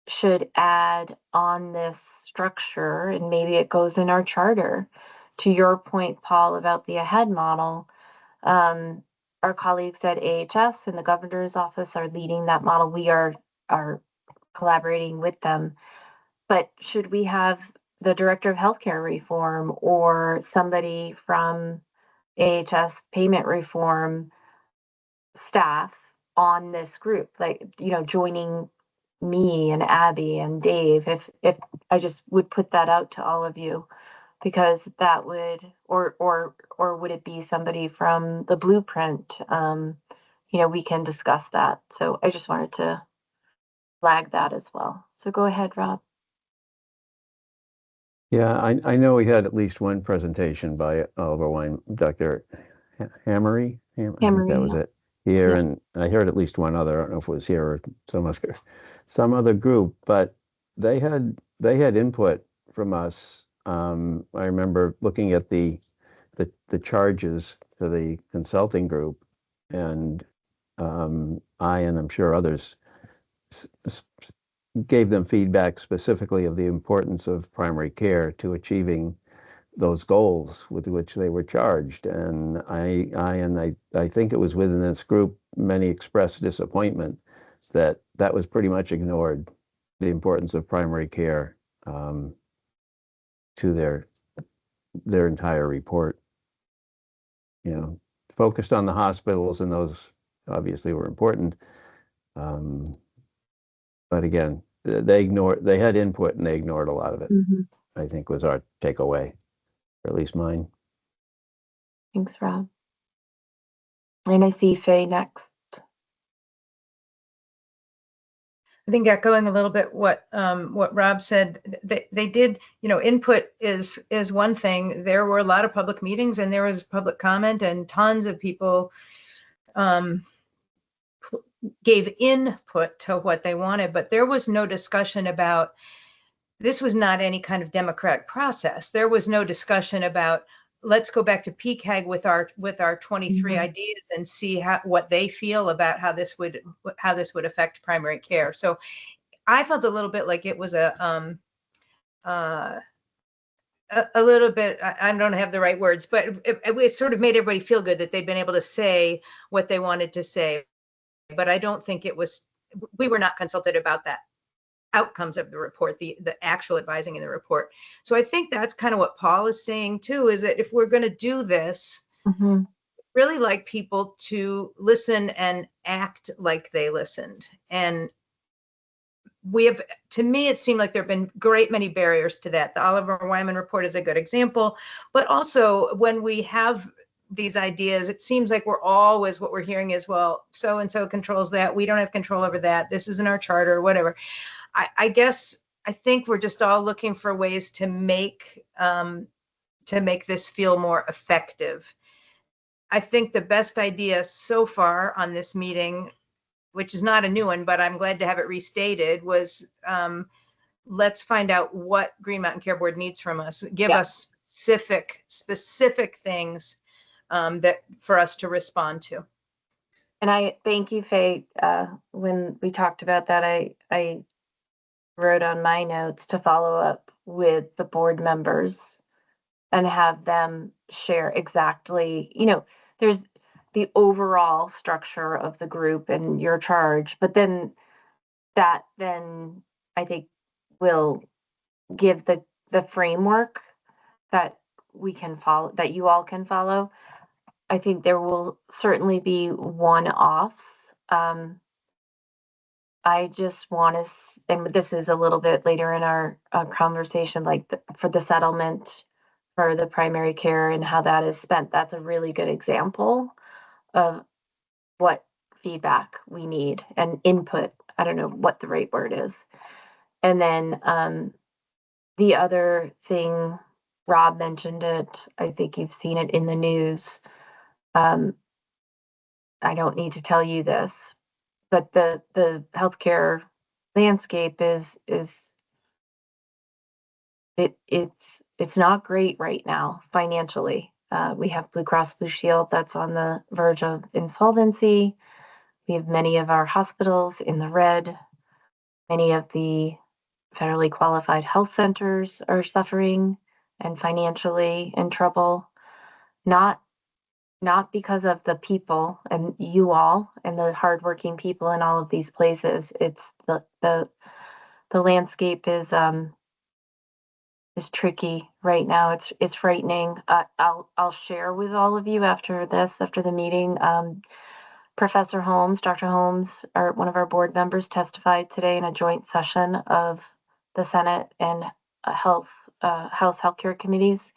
should add on this structure, and maybe it goes in our charter. To your point, Paul, about the AHEAD model, our colleagues at AHS and the governor's office are leading that model. We are collaborating with them. But should we have the director of healthcare reform or somebody from AHS payment reform staff on this group, joining me and Abby and Dave? If I just would put that out to all of you, because that would, or would it be somebody from the blueprint? We can discuss that. So I just wanted to flag that as well. So go ahead, Rob. Yeah, I know we had at least one presentation by Oliver Dr. Hammery. I think that was it here, yeah. And I heard at least one other. I don't know if it was here or some other group, but they had input from us. I remember looking at the charges to the consulting group, and I, and I'm sure others, gave them feedback specifically of the importance of primary care to achieving those goals with which they were charged. And I think it was within this group, many expressed disappointment that was pretty much ignored, the importance of primary care to their entire report. Focused on the hospitals, and those obviously were important. But again, they had input and they ignored a lot of it, I think was our takeaway, or at least mine. Thanks, Rob. And I see Faye next. I think echoing a little bit what Rob said, they did, input is one thing. There were a lot of public meetings and there was public comment, and tons of people gave input to what they wanted, but there was no discussion about this was not any kind of democratic process. There was no discussion about, let's go back to PCAG with our 23 ideas and see what they feel about how this would affect primary care. So I felt a little bit like it was a little bit, I don't have the right words, but it sort of made everybody feel good that they'd been able to say what they wanted to say. But I don't think we were not consulted about that outcomes of the report, the actual advising in the report. So I think that's kind of what Paul is saying too, is that if we're going to do this, really like people to listen and act like they listened. And to me, it seemed like there have been great many barriers to that. The Oliver Wyman report is a good example, but also when we have these ideas, it seems like what we're hearing is, well, so-and-so controls that. We don't have control over that. This isn't our charter, whatever. I guess, I think we're just all looking for ways to make this feel more effective. I think the best idea so far on this meeting, which is not a new one, but I'm glad to have it restated, was let's find out what Green Mountain Care Board needs from us. Give us specific things that for us to respond to. And I thank you, Faye. When we talked about that, I wrote on my notes to follow up with the board members and have them share exactly, there's the overall structure of the group and your charge, but then I think will give the framework that we can follow, that you all can follow. I think there will certainly be one-offs. I just want to, and this is a little bit later in our conversation, like for the settlement for the primary care and how that is spent. That's a really good example of what feedback we need and input. I don't know what the right word is. And then the other thing, Rob mentioned it, I think you've seen it in the news. I don't need to tell you this, but the healthcare landscape it's not great right now financially. We have Blue Cross Blue Shield that's on the verge of insolvency. We have many of our hospitals in the red. Many of the federally qualified health centers are suffering and financially in trouble. Not because of the people and you all and the hardworking people in all of these places. It's the landscape is tricky right now. It's frightening. I'll share with all of you after the meeting. Professor Holmes, Dr. Holmes, one of our board members, testified today in a joint session of the Senate and House Healthcare Committees.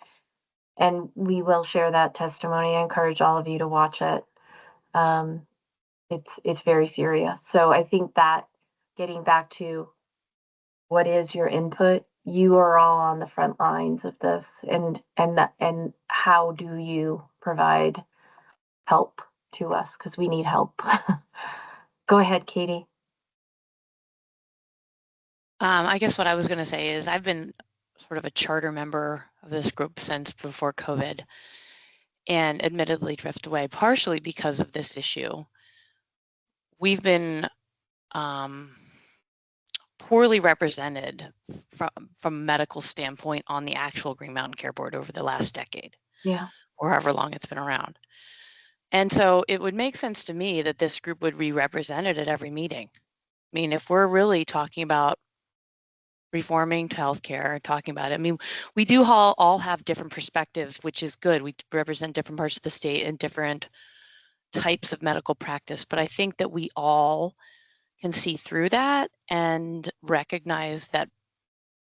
And we will share that testimony. I encourage all of you to watch it. It's very serious. So I think that getting back to what is your input, you are all on the front lines of this, and how do you provide help to us, because we need help. Go ahead, Katie. I guess what I was going to say is I've been sort of a charter member of this group since before COVID, and admittedly drift away partially because of this issue. We've been poorly represented from a medical standpoint on the actual Green Mountain Care Board over the last decade, or however long it's been around. And so it would make sense to me that this group would be represented at every meeting. I mean, if we're really talking about reforming to healthcare, talking about it, I mean, we do all have different perspectives, which is good. We represent different parts of the state and different types of medical practice, but I think that we all can see through that and recognize that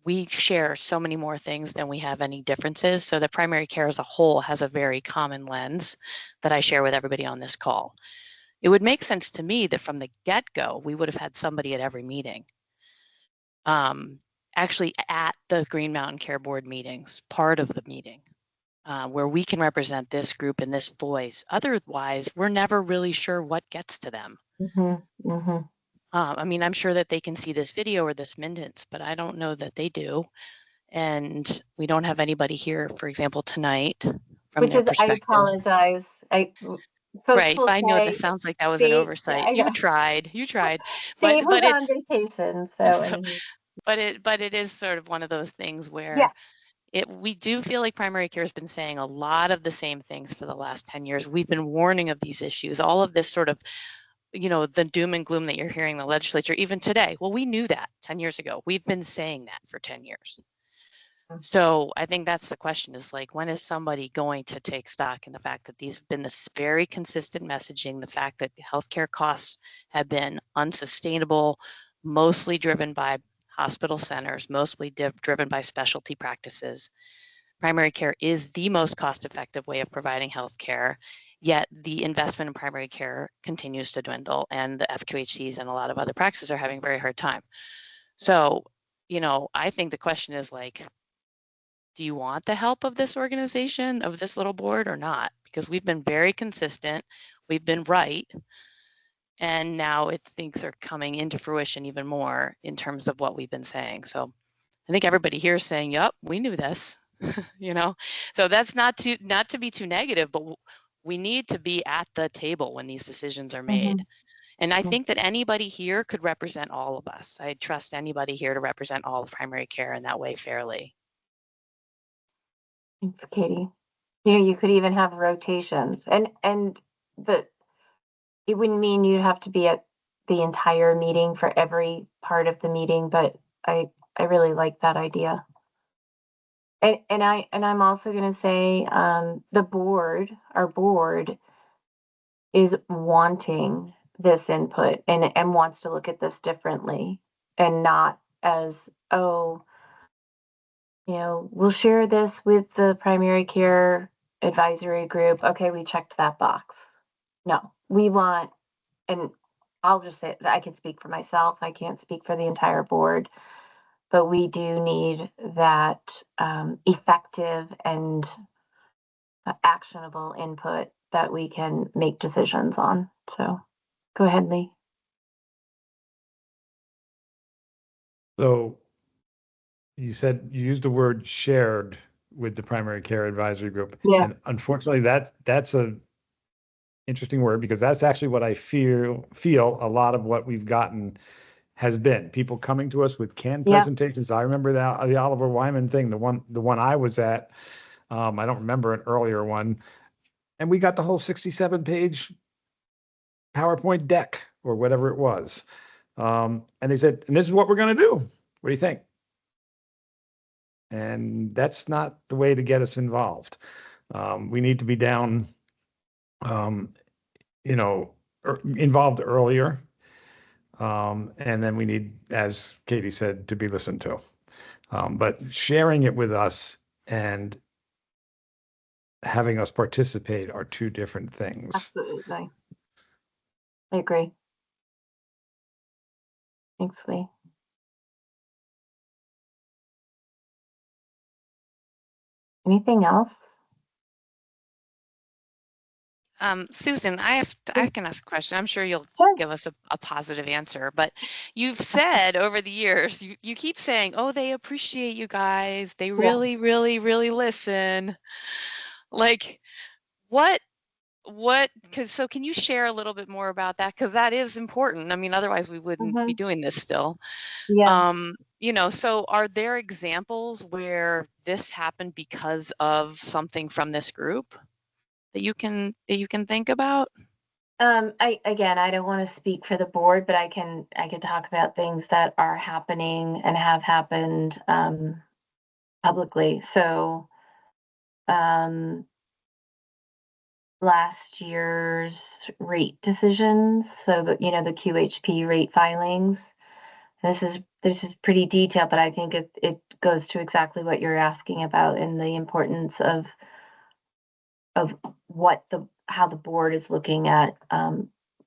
we share so many more things than we have any differences. So the primary care as a whole has a very common lens that I share with everybody on this call. It would make sense to me that from the get-go, we would have had somebody at every meeting. Actually at the Green Mountain Care Board meetings, part of the meeting, where we can represent this group and this voice. Otherwise, we're never really sure what gets to them. I mean, I'm sure that they can see this video or this minutes, but I don't know that they do. And we don't have anybody here, for example, tonight from Which their is, I perspective. apologize. Folks Right, will but I know that say, sounds like that was an Steve, oversight. I You know. tried, Steve was but on it's, vacation, so, so, and but it is sort of one of those things yeah, where we do feel like primary care has been saying a lot of the same things for the last 10 years. We've been warning of these issues, all of this sort of, the doom and gloom that you're hearing the legislature, even today. Well, we knew that 10 years ago. We've been saying that for 10 years. So I think that's the question, is like, when is somebody going to take stock in the fact that these have been this very consistent messaging, the fact that healthcare costs have been unsustainable, mostly driven by hospital centers, mostly driven by specialty practices. Primary care is the most cost-effective way of providing healthcare, yet the investment in primary care continues to dwindle, and the FQHCs and a lot of other practices are having a very hard time. So, I think the question is like, do you want the help of this organization, of this little board, or not? Because we've been very consistent, we've been right, and now things are coming into fruition even more in terms of what we've been saying. So I think everybody here is saying, yep, we knew this, So that's not to be too negative, but we need to be at the table when these decisions are made. And I think that anybody here could represent all of us. I trust anybody here to represent all of primary care in that way fairly. thanks, Katie. You could even have rotations, and it wouldn't mean you have to be at the entire meeting for every part of the meeting, but I really like that idea. And I'm also going to say, our board is wanting this input and wants to look at this differently, and not as, we'll share this with the primary care advisory group. Okay, we checked that box. No, we want, and I'll just say, I can speak for myself. I can't speak for the entire board, but we do need that effective and actionable input that we can make decisions on. So go ahead, Lee. So you said you used the word shared with the primary care advisory group. Yeah. And unfortunately, that's a interesting word, because that's actually what I feel a lot of what we've gotten has been people coming to us with canned presentations. I remember the Oliver Wyman thing, the one I was at. I don't remember an earlier one. And we got the whole 67-page PowerPoint deck or whatever it was. And they said, and this is what we're going to do. What do you think? And that's not the way to get us involved. We need to be down, involved earlier. And then we need, as Katie said, to be listened to. But sharing it with us and having us participate are two different things. Absolutely. I agree. Thanks, Lee. Anything else? Susan, I can ask a question. I'm sure you'll give us a positive answer, but you've said over the years, you keep saying, oh, they appreciate you guys. They really, really, really listen. Like, so can you share a little bit more about that? Because that is important. I mean, otherwise we wouldn't be doing this still. Yeah. So are there examples where this happened because of something from this group that you can think about? I don't want to speak for the board, but I can talk about things that are happening and have happened publicly. So last year's rate decisions, so the QHP rate filings. This is pretty detailed, but I think it goes to exactly what you're asking about, and the importance of how the board is looking at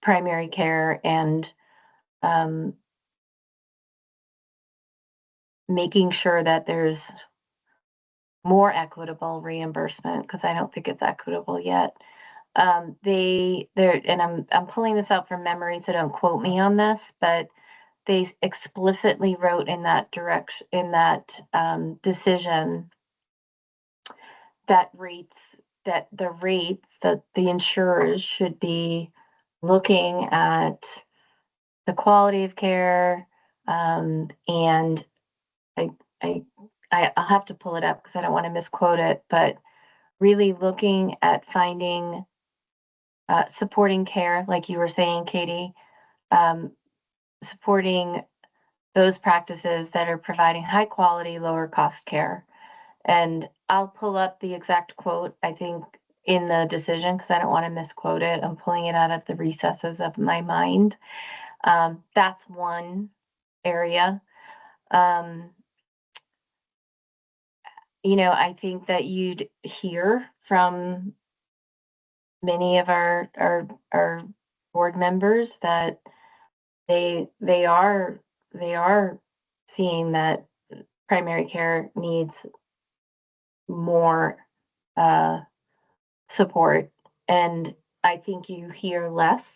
primary care and making sure that there's more equitable reimbursement, because I don't think it's equitable yet. And I'm pulling this out from memory, so don't quote me on this, but they explicitly wrote in that direction, in that decision, that the rates that the insurers should be looking at the quality of care, and I'll have to pull it up because I don't want to misquote it, but really looking at finding supporting care, like you were saying, Katie, supporting those practices that are providing high quality, lower cost care. And I'll pull up the exact quote, I think, in the decision because I don't want to misquote it. I'm pulling it out of the recesses of my mind. That's one area. I think that you'd hear from many of our board members that they are seeing that primary care needs more support, and I think you hear less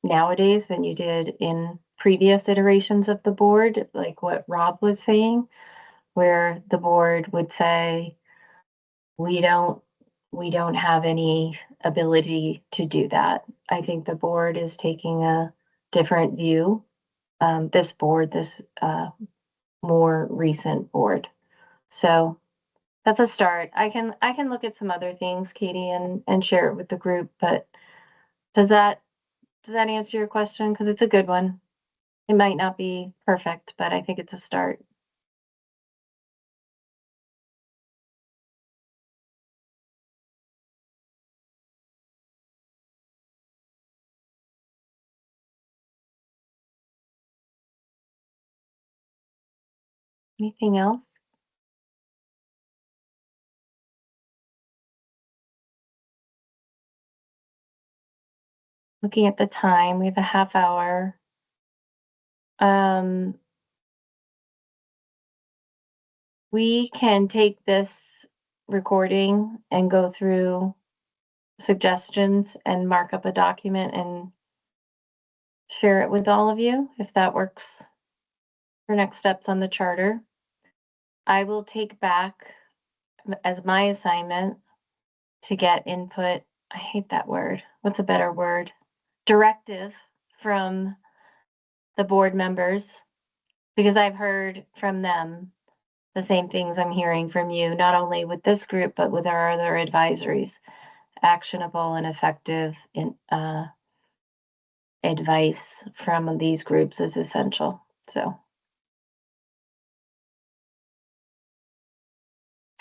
nowadays than you did in previous iterations of the board, like what Rob was saying, where the board would say, we don't have any ability to do that. I think the board is taking a different view. This more recent board. So that's a start. I can look at some other things, Katie, and share it with the group, but does that answer your question? Because it's a good one. It might not be perfect, but I think it's a start. Anything else? Looking at the time, we have a half hour. We can take this recording and go through suggestions and mark up a document and share it with all of you, if that works for next steps on the charter. I will take back as my assignment to get input. I hate that word. What's a better word? Directive from the board members, because I've heard from them the same things I'm hearing from you, not only with this group, but with our other advisories. Actionable and effective advice from these groups is essential. So,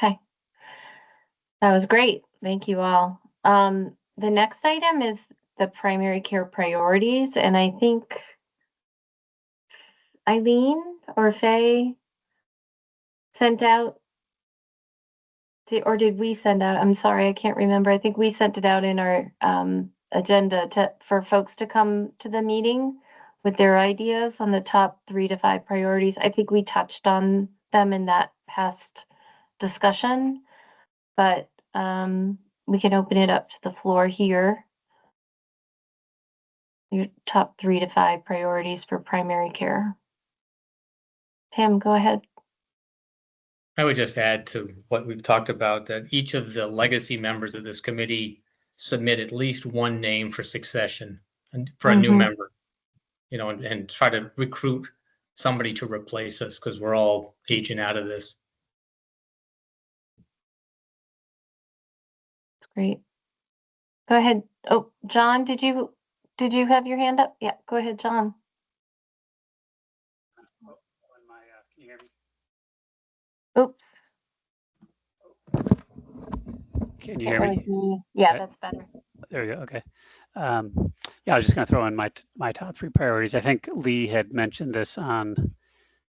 okay. That was great. Thank you all. The next item is the primary care priorities, and I think Eileen or Faye sent out, or did we send out? I'm sorry, I can't remember. I think we sent it out in our agenda for folks to come to the meeting with their ideas on the top 3 to 5 priorities. I think we touched on them in that past discussion, but we can open it up to the floor here. Your top 3 to 5 priorities for primary care. Tim, go ahead. I would just add to what we've talked about that each of the legacy members of this committee submit at least one name for succession and for a new member, and try to recruit somebody to replace us because we're all aging out of this. That's great. Go ahead. Oh, John, did you have your hand up? Yeah, go ahead, John. Can you hear me? Oops. Can you hear me? Yeah, that's better. There you go. Okay. Yeah, I was just going to throw in my top 3 priorities. I think Lee had mentioned this on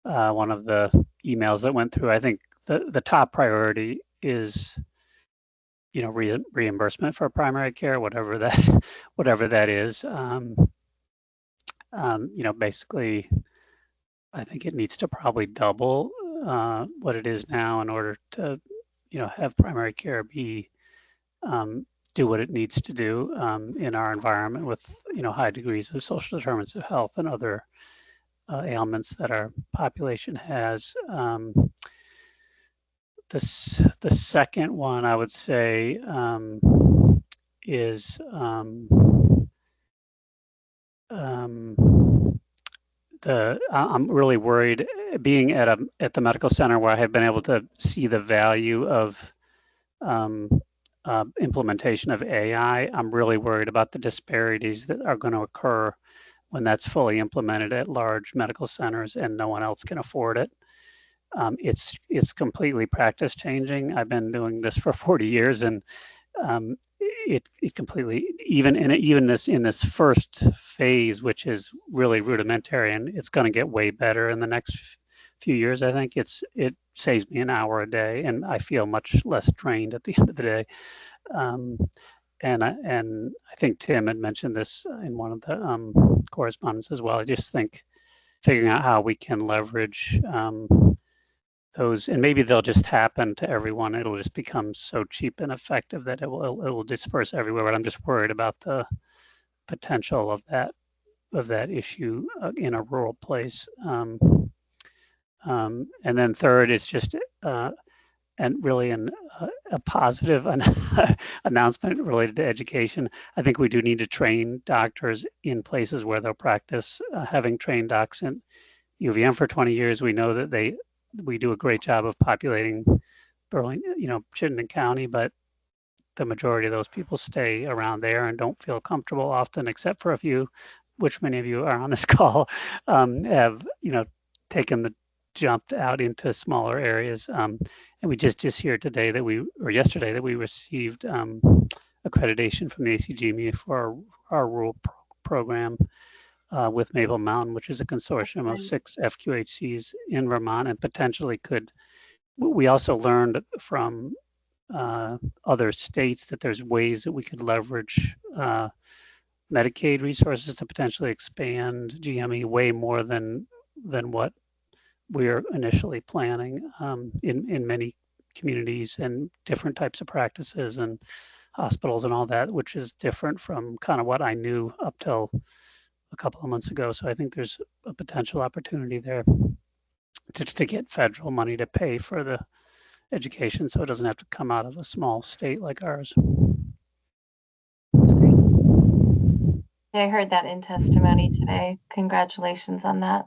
one of the emails that went through. I think the top priority is, reimbursement for primary care, whatever that is. Basically, I think it needs to probably double what it is now in order to, have primary care be do what it needs to do in our environment with, high degrees of social determinants of health and other ailments that our population has. The second one I would say is I'm really worried being at the medical center where I have been able to see the value of implementation of AI. I'm really worried about the disparities that are going to occur when that's fully implemented at large medical centers and no one else can afford it. It's completely practice changing. I've been doing this for 40 years, and it completely, even in this first phase, which is really rudimentary, and it's going to get way better in the next few years. I think it saves me an hour a day, and I feel much less drained at the end of the day. And I think Tim had mentioned this in one of the correspondence as well. I just think figuring out how we can leverage those, and maybe they'll just happen to everyone. It'll just become so cheap and effective that it will disperse everywhere. But I'm just worried about the potential of that issue in a rural place. And then third is just and really a positive announcement related to education. I think we do need to train doctors in places where they'll practice. Having trained docs in UVM for 20 years, we know that we do a great job of populating Burlington, Chittenden County, but the majority of those people stay around there and don't feel comfortable often, except for a few, which many of you are on this call, have taken the jumped out into smaller areas. And we just hear yesterday that we received accreditation from the ACGME for our rural program with Maple Mountain, which is a consortium of 6 FQHCs in Vermont, and potentially we also learned from other states that there's ways that we could leverage Medicaid resources to potentially expand GME way more than what we're initially planning in many communities and different types of practices and hospitals and all that, which is different from kind of what I knew up till a couple of months ago. So I think there's a potential opportunity there to get federal money to pay for the education, so it doesn't have to come out of a small state like ours. I heard that in testimony today. Congratulations on that.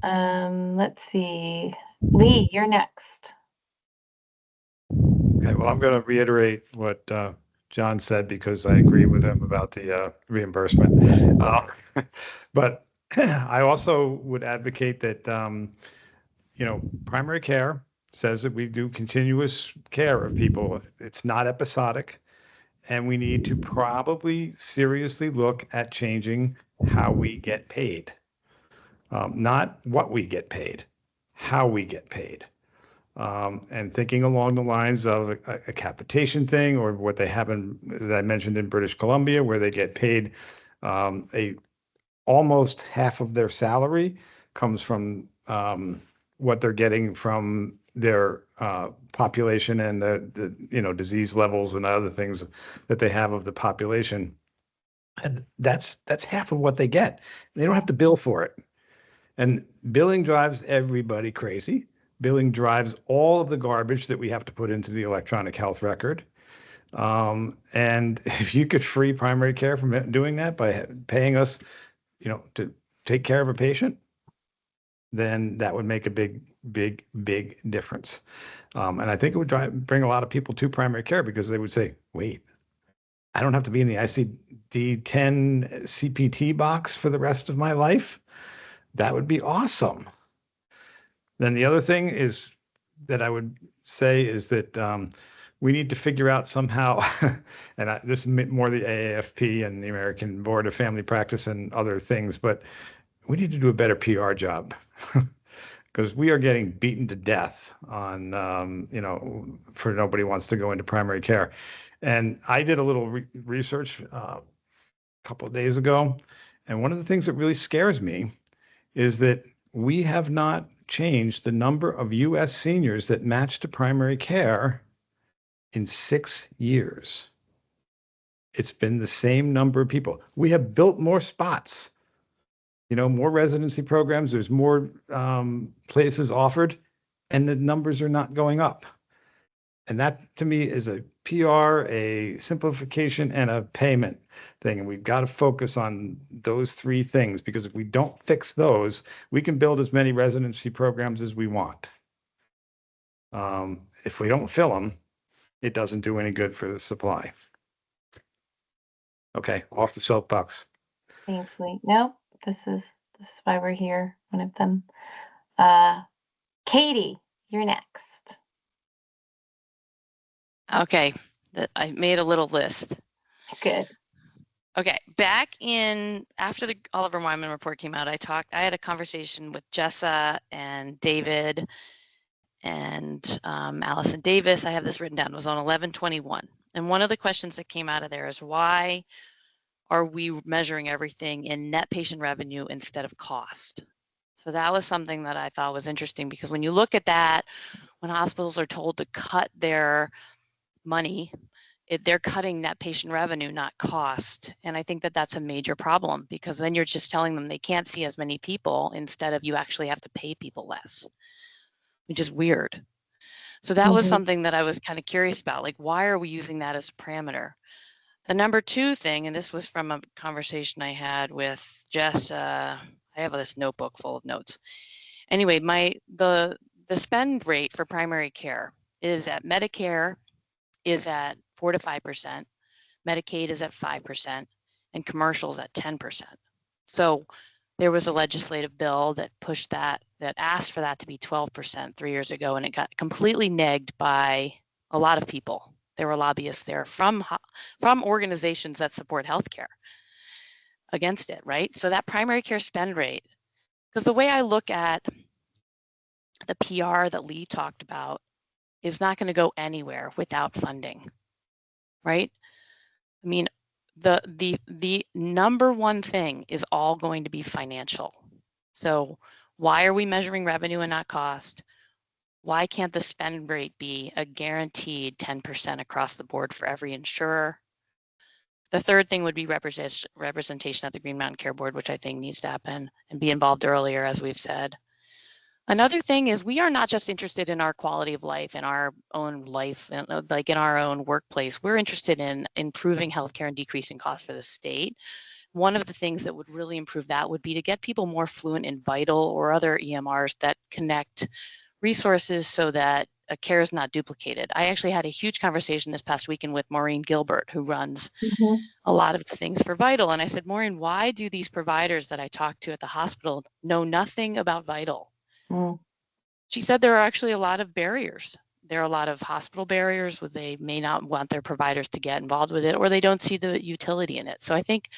Let's see. Lee, you're next. Okay, well, I'm going to reiterate what John said because I agree with him about the reimbursement. But I also would advocate that, primary care says that we do continuous care of people. It's not episodic. And we need to probably seriously look at changing how we get paid. Not what we get paid, how we get paid. And thinking along the lines of a capitation thing, or what they have that I mentioned in British Columbia, where they get paid almost half of their salary comes from what they're getting from their population and the disease levels and other things that they have of the population. And that's half of what they get. They don't have to bill for it. And billing drives everybody crazy. Billing drives all of the garbage that we have to put into the electronic health record. And if you could free primary care from doing that by paying us, to take care of a patient, then that would make a big, big, big difference. And I think it would bring a lot of people to primary care because they would say, wait, I don't have to be in the ICD-10 CPT box for the rest of my life. That would be awesome. Then the other thing is that I would say is that we need to figure out somehow, and this is more the AAFP and the American Board of Family Practice and other things, but we need to do a better PR job because we are getting beaten to death on, for nobody wants to go into primary care. And I did a little research a couple of days ago, and one of the things that really scares me is that we have not changed the number of U.S. seniors that match to primary care in 6 years. It's been the same number of people. We have built more spots. more residency programs, there's more places offered, and the numbers are not going up. And that to me is a PR, a simplification, and a payment thing. And we've got to focus on those three things, because if we don't fix those, we can build as many residency programs as we want. If we don't fill them, it doesn't do any good for the supply. Okay, off the soapbox. Thanks, Lee. No, this is why we're here. One of them. Katie, you're next. Okay, I made a little list. Good. Okay, back in after the Oliver Wyman report came out, I had a conversation with Jessa and David and Allison Davis. I have this written down. It was on 11/21, and one of the questions that came out of there is, why are we measuring everything in net patient revenue instead of cost? So that was something that I thought was interesting, because when you look at that, when hospitals are told to cut their money, they're cutting net patient revenue, not cost. And I think that that's a major problem, because then you're just telling them they can't see as many people instead of you actually have to pay people less, which is weird. So that was something that I was kind of curious about, like, why are we using that as a parameter? The number two thing, and this was from a conversation I had with Jess, I have this notebook full of notes. Anyway, the spend rate for primary care is at Medicare is at 4 to 5%, Medicaid is at 5%, and commercials at 10%. So there was a legislative bill that pushed that asked for that to be 12% 3 years ago, and it got completely negged by a lot of people. There were lobbyists there from organizations that support healthcare against it, right? So that primary care spend rate, because the way I look at the PR that Lee talked about, is not going to go anywhere without funding, right? I mean, the number one thing is all going to be financial. So why are we measuring revenue and not cost? Why can't the spend rate be a guaranteed 10% across the board for every insurer? The third thing would be representation at the Green Mountain Care Board, which I think needs to happen and be involved earlier, as we've said. Another thing is, we are not just interested in our quality of life in our own life, like in our own workplace. We're interested in improving healthcare and decreasing costs for the state. One of the things that would really improve that would be to get people more fluent in Vital or other EMRs that connect resources so that care is not duplicated. I actually had a huge conversation this past weekend with Maureen Gilbert, who runs a lot of the things for Vital. And I said, Maureen, why do these providers that I talked to at the hospital know nothing about Vital? She said there are actually a lot of barriers. There are a lot of hospital barriers where they may not want their providers to get involved with it, or they don't see the utility in it. So I think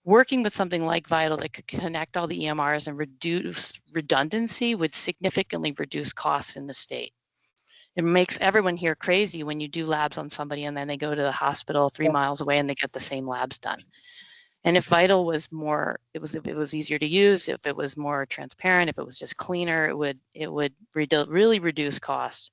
working with something like Vital that could connect all the EMRs and reduce redundancy would significantly reduce costs in the state. It makes everyone here crazy when you do labs on somebody and then they go to the hospital 3 miles away and they get the same labs done. And if Vital was more, if it was easier to use, if it was more transparent, if it was just cleaner, it would really reduce costs.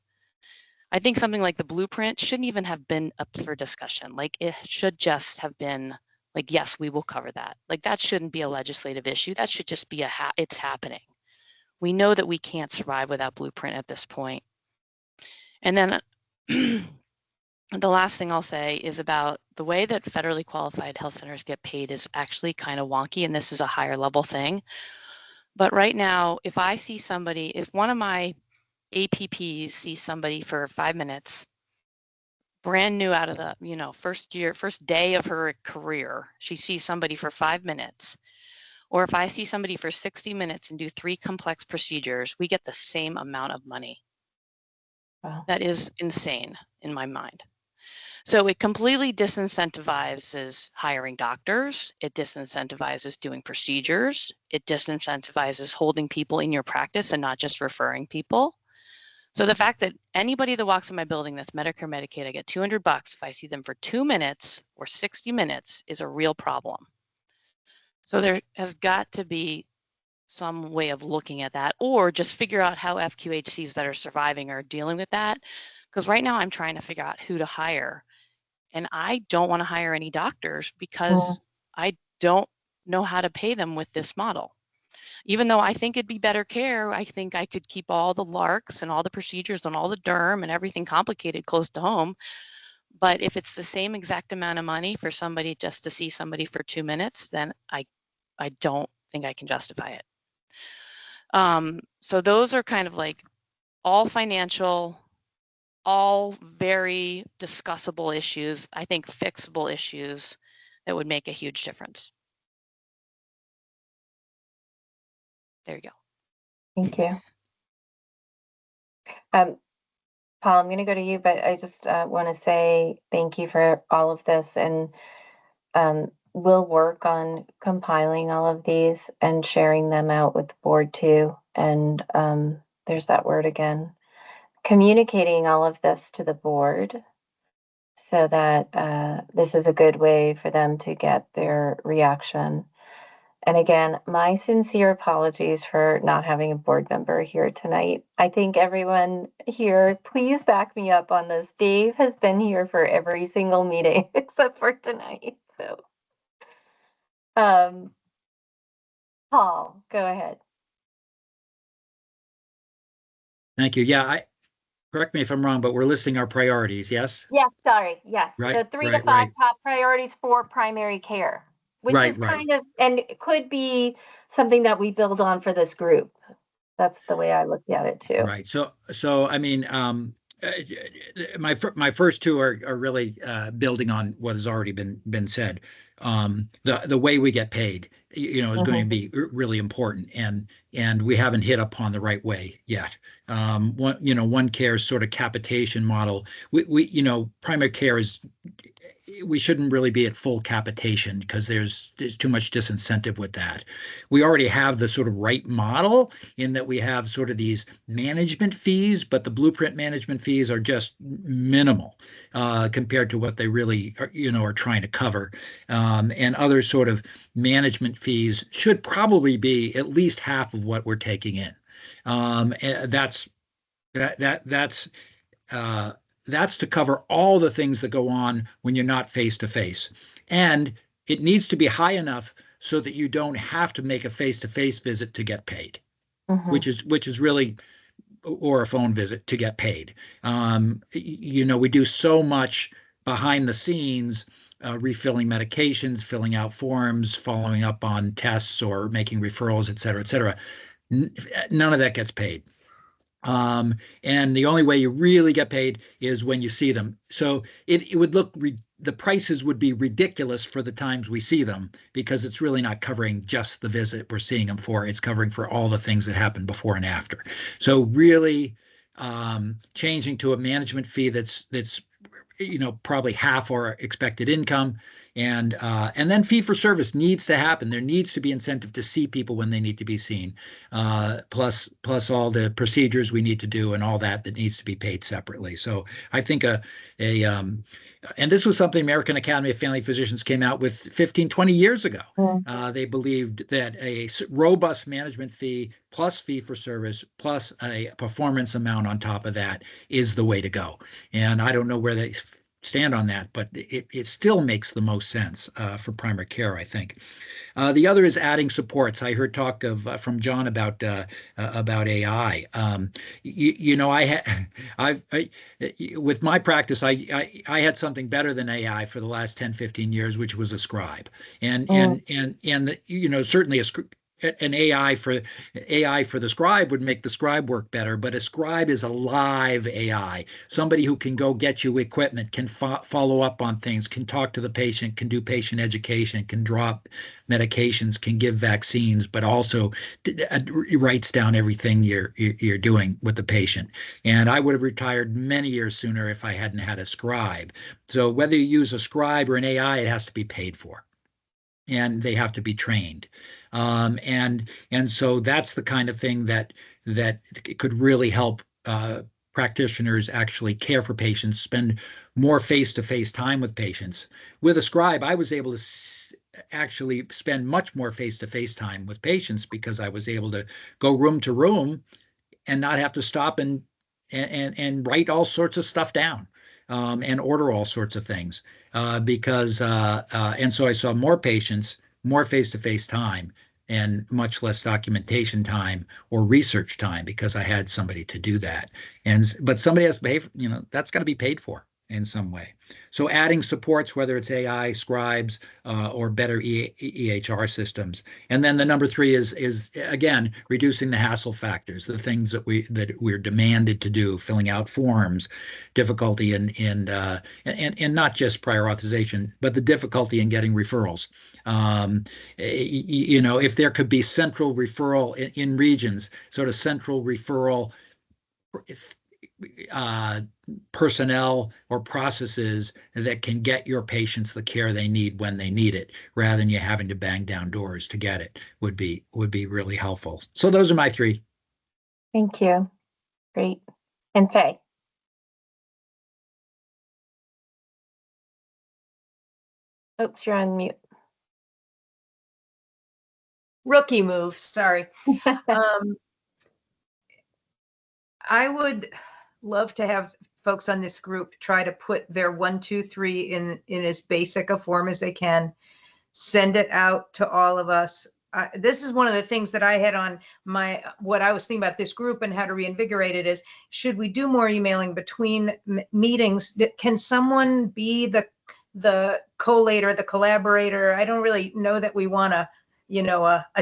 I think something like the blueprint shouldn't even have been up for discussion. Like, it should just have been like, yes, we will cover that. Like, that shouldn't be a legislative issue. That should just be it's happening. We know that we can't survive without blueprint at this point. And then the last thing I'll say is about the way that federally qualified health centers get paid is actually kind of wonky, and this is a higher level thing. But right now, if I see somebody, if one of my APPs sees somebody for 5 minutes, brand new out of the, first day of her career, she sees somebody for 5 minutes, or if I see somebody for 60 minutes and do 3 complex procedures, we get the same amount of money. Wow. That is insane in my mind. So it completely disincentivizes hiring doctors. It disincentivizes doing procedures. It disincentivizes holding people in your practice and not just referring people. So the fact that anybody that walks in my building that's Medicare, Medicaid, I get $200 if I see them for 2 minutes or 60 minutes is a real problem. So there has got to be some way of looking at that, or just figure out how FQHCs that are surviving are dealing with that. Because right now I'm trying to figure out who to hire. And I don't want to hire any doctors because I don't know how to pay them with this model. even though I think it'd be better care, I think I could keep all the LARCs and all the procedures and all the derm and everything complicated close to home. But if it's the same exact amount of money for somebody just to see somebody for 2 minutes, then I don't think I can justify it. So those are kind of like all financial, all very discussable issues, I think fixable issues that would make a huge difference. There you go. Thank you. Paul, I'm going to go to you, but I just want to say thank you for all of this, and we'll work on compiling all of these and sharing them out with the board too. And there's that word again, communicating all of this to the board so that this is a good way for them to get their reaction. And again, my sincere apologies for not having a board member here tonight. I think everyone here, please back me up on this. Dave has been here for every single meeting except for tonight. So, Paul, go ahead. Thank you. Yeah, correct me if I'm wrong, but we're listing our priorities, yes? Yes, sorry. Yes. Right, The 3 to right, 5 right. top priorities for primary care, which Right, is right. kind of, and it could be something that we build on for this group. That's the way I looked at it too. Right. So I mean, my first two are really building on what has already been said. The way we get paid, is going to be really important, and we haven't hit upon the right way yet. One Care's sort of capitation model. We primary care is. We shouldn't really be at full capitation because there's too much disincentive with that. We already have the sort of right model in that we have sort of these management fees, but the Blueprint management fees are just minimal compared to what they really are trying to cover. And other sort of management fees should probably be at least half of what we're taking in. And that's to cover all the things that go on when you're not face to face. And it needs to be high enough so that you don't have to make a face-to-face visit to get paid, which is really, or a phone visit to get paid. We do so much behind the scenes, refilling medications, filling out forms, following up on tests or making referrals, et cetera, et cetera. None of that gets paid. And the only way you really get paid is when you see them. So it would look, the prices would be ridiculous for the times we see them because it's really not covering just the visit we're seeing them for. It's covering for all the things that happen before and after. So really changing to a management fee that's probably half our expected income, and then fee for service needs to happen. There needs to be incentive to see people when they need to be seen, plus all the procedures we need to do and all that needs to be paid separately. So I think and this was something American Academy of Family Physicians came out with 15, 20 years ago. They believed that a robust management fee plus fee for service plus a performance amount on top of that is the way to go. And I don't know where they stand on that, but it still makes the most sense for primary care, I think. The other is adding supports. I heard talk from John about AI. With my practice, I had something better than AI for the last 10, 15 years, which was a scribe, and certainly an AI for the scribe would make the scribe work better, but a scribe is a live AI, somebody who can go get you equipment, can follow up on things, can talk to the patient, can do patient education, can drop medications, can give vaccines, but also writes down everything you're doing with the patient. And I would have retired many years sooner if I hadn't had a scribe. So whether you use a scribe or an AI, it has to be paid for, and they have to be trained. And so that's the kind of thing that could really help practitioners actually care for patients, spend more face-to-face time with patients. With a scribe, I was able to actually spend much more face-to-face time with patients because I was able to go room to room and not have to stop and write all sorts of stuff down. And order all sorts of things and so I saw more patients, more face-to-face time, and much less documentation time or research time because I had somebody to do that. But somebody has to pay, that's got to be paid for in some way. So adding supports, whether it's AI, scribes, or better EHR systems. And then the number 3 is again, reducing the hassle factors, the things that we're demanded to do, filling out forms, difficulty in not just prior authorization, but the difficulty in getting referrals. If there could be central referral in regions, sort of central referral personnel or processes that can get your patients the care they need when they need it, rather than you having to bang down doors to get it, would be really helpful. So those are my 3. Thank you. Great. And Faye? Oops, you're on mute. Rookie move, sorry. I would love to have folks on this group try to put their 1, 2, 3 in as basic a form as they can, send it out to all of us. This is one of the things that I had on what I was thinking about this group and how to reinvigorate it is, should we do more emailing between meetings? Can someone be the collator, the collaborator? I don't really know that we want a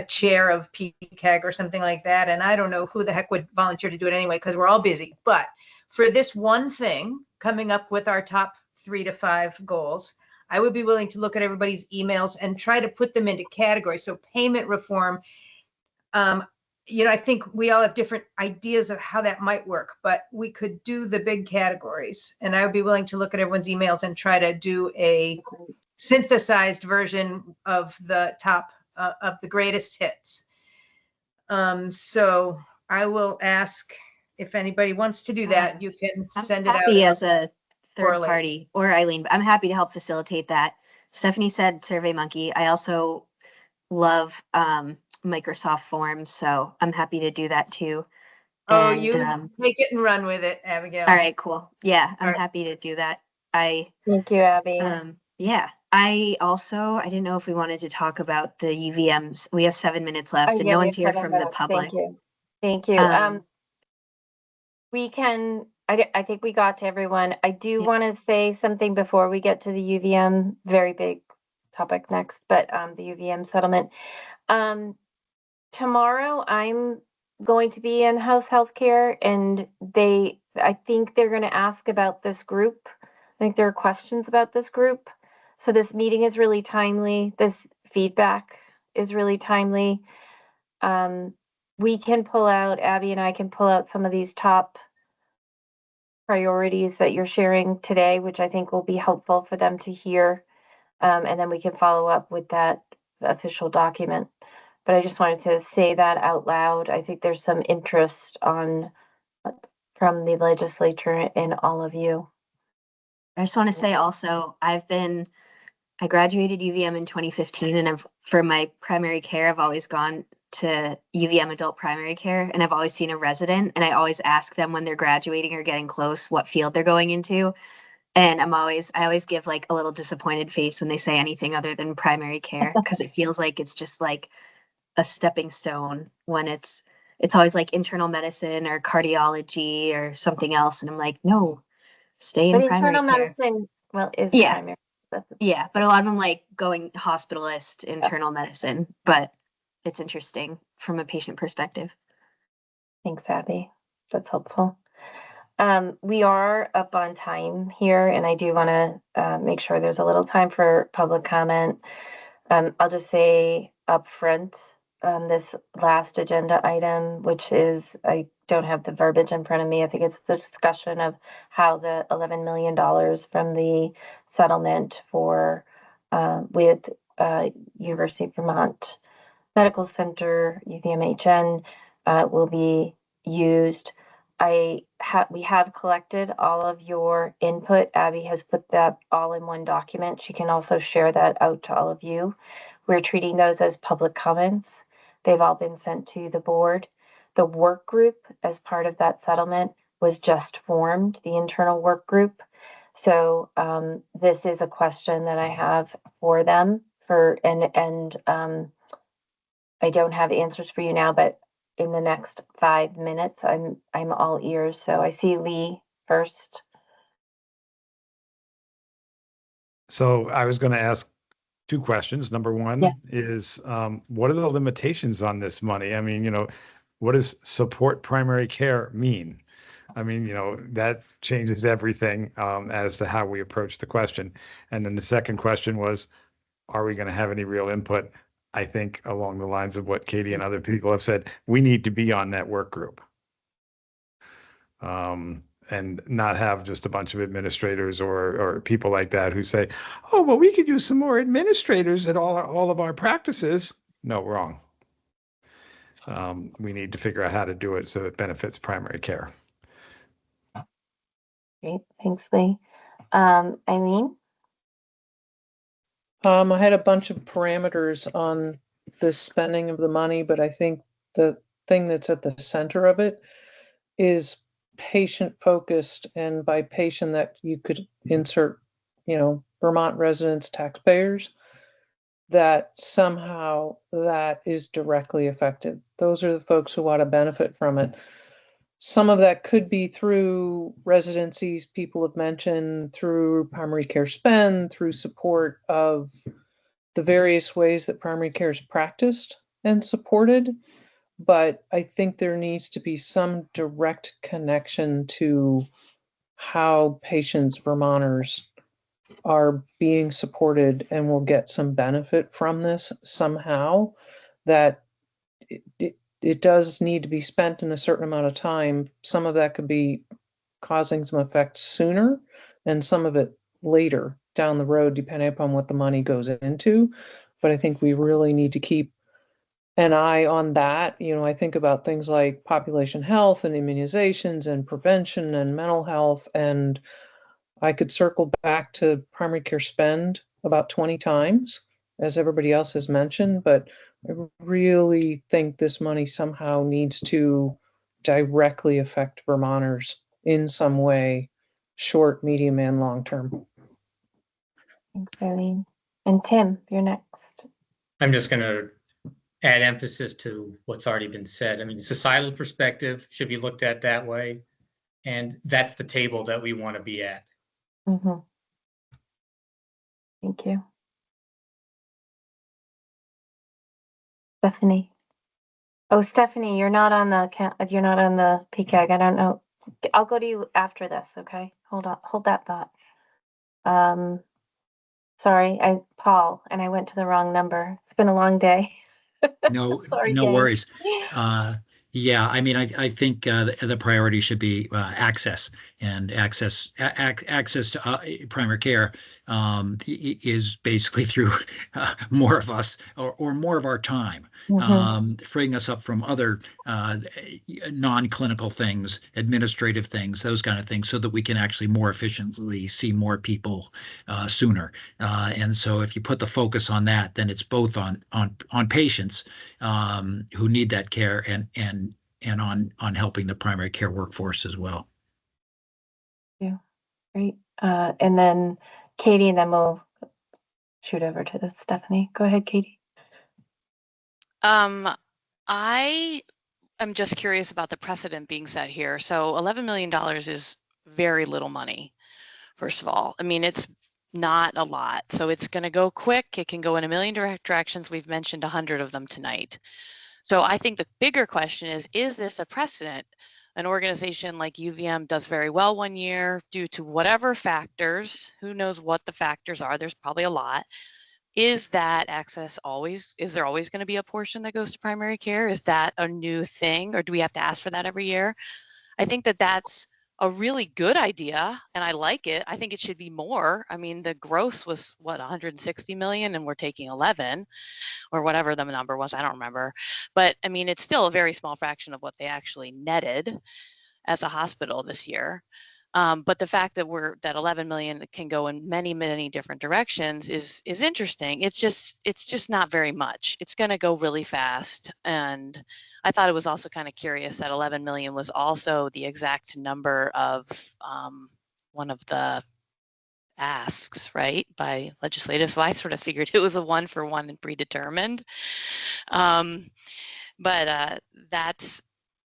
chair of PCAG or something like that. And I don't know who the heck would volunteer to do it anyway, because we're all busy. But for this one thing, coming up with our top 3 to 5 goals, I would be willing to look at everybody's emails and try to put them into categories. So payment reform, I think we all have different ideas of how that might work, but we could do the big categories. And I would be willing to look at everyone's emails and try to do a synthesized version of the top of the greatest hits. So I will ask if anybody wants to do that. You can send it out. Happy as a third orally. party, or Eileen, I'm happy to help facilitate that. Stephanie said SurveyMonkey. I also love Microsoft Forms, so I'm happy to do that too. Oh, And, you take it and run with it, Abigail. all right, cool. Yeah, I'm All right. happy to do that. Thank you, Abby. Yeah, I didn't know if we wanted to talk about the UVMs. We have 7 minutes left, and Yeah, no we one's have here 7 from the minutes. public. Thank you. We can, I think we got to everyone. I do want to say something before we get to the UVM, very big topic next, but the UVM settlement. Tomorrow I'm going to be in House Healthcare, and I think they're going to ask about this group. I think there are questions about this group. So this meeting is really timely. This feedback is really timely. We can pull out, Abby and I can pull out some of these top priorities that you're sharing today, which I think will be helpful for them to hear. And then we can follow up with that official document. But I just wanted to say that out loud. I think there's some interest from the legislature and all of you. I just want to say also, I graduated UVM in 2015, and for my primary care, I've always gone to UVM adult primary care, and I've always seen a resident, and I always ask them when they're graduating or getting close what field they're going into. And I always give like a little disappointed face when they say anything other than primary care, because it feels like it's just like a stepping stone when it's always like internal medicine or cardiology or something else. And I'm like, no, stay in But primary internal care. medicine, is Yeah. primary. Yeah, but a lot of them like going hospitalist, internal medicine, but it's interesting from a patient perspective. Thanks, Abby. That's helpful. We are up on time here, and I do want to make sure there's a little time for public comment. I'll just say up front on this last agenda item, which is, I don't have the verbiage in front of me. I think it's the discussion of how the $11 million from the settlement with University of Vermont Medical Center, UVMHN, will be used. We have collected all of your input. Abby has put that all in one document. She can also share that out to all of you. We're treating those as public comments. They've all been sent to the board. The work group, as part of that settlement, was just formed, the internal work group. So this is a question that I have for them I don't have answers for you now, but in the next 5 minutes, I'm all ears. So I see Lee first. So I was going to ask two questions. Number one Yeah. is, what are the limitations on this money? I mean, what does support primary care mean? I mean, that changes everything as to how we approach the question. And then the second question was, are we going to have any real input? I think along the lines of what Katie and other people have said, we need to be on that work group. And not have just a bunch of administrators or people like that who say, oh, well, we could use some more administrators at all of our practices. No, wrong. We need to figure out how to do it so it benefits primary care. Great, thanks, Lee. Eileen? I had a bunch of parameters on the spending of the money, but I think the thing that's at the center of it is patient focused, and by patient that you could insert, Vermont residents, taxpayers, that somehow that is directly affected. Those are the folks who ought to benefit from it. Some of that could be through residencies people have mentioned, through primary care spend, through support of the various ways that primary care is practiced and supported. But I think there needs to be some direct connection to how patients, Vermonters, are being supported and will get some benefit from this somehow, that it does need to be spent in a certain amount of time. Some of that could be causing some effect sooner and some of it later down the road, depending upon what the money goes into. But I think we really need to keep an eye on that. I think about things like population health and immunizations and prevention and mental health. And I could circle back to primary care spend about 20 times, as everybody else has mentioned, but I really think this money somehow needs to directly affect Vermonters in some way, short, medium, and long term. Thanks, Eileen. And Tim, you're next. I'm just going to add emphasis to what's already been said. I mean, societal perspective should be looked at that way. And that's the table that we want to be at. Mm-hmm. Thank you. Stephanie. Oh, Stephanie, you're not on the PCAG. I don't know. I'll go to you after this, okay? Hold on, hold that thought. Sorry, Paul, and I went to the wrong number. It's been a long day. No, Sorry, no gang. worries. Yeah, I mean, I think the priority should be access, and access to primary care is basically through more of us or more of our time, freeing us up from other non-clinical things, administrative things, those kind of things, so that we can actually more efficiently see more people sooner. And so if you put the focus on that, then it's both on patients who need that care and on helping the primary care workforce as well. Yeah, great. And then Katie, and then we'll shoot over to Stephanie. Go ahead, Katie. I am just curious about the precedent being set here. So $11 million is very little money, first of all. I mean, it's not a lot. So it's going to go quick. It can go in a million directions. We've mentioned 100 of them tonight. So I think the bigger question is this a precedent? An organization like UVM does very well one year due to whatever factors, who knows what the factors are, there's probably a lot. Is that access is there always going to be a portion that goes to primary care? Is that a new thing, or do we have to ask for that every year? I think that that's a really good idea, and I like it. I think it should be more. I mean, the gross was what, 160 million, and we're taking 11 or whatever the number was. I don't remember, but I mean, it's still a very small fraction of what they actually netted as a hospital this year. But the fact that that 11 million can go in many, many different directions is interesting. It's just not very much. It's going to go really fast. And I thought it was also kind of curious that 11 million was also the exact number of one of the asks, right, by legislative. So I sort of figured it was a 1-for-1 and predetermined. But that's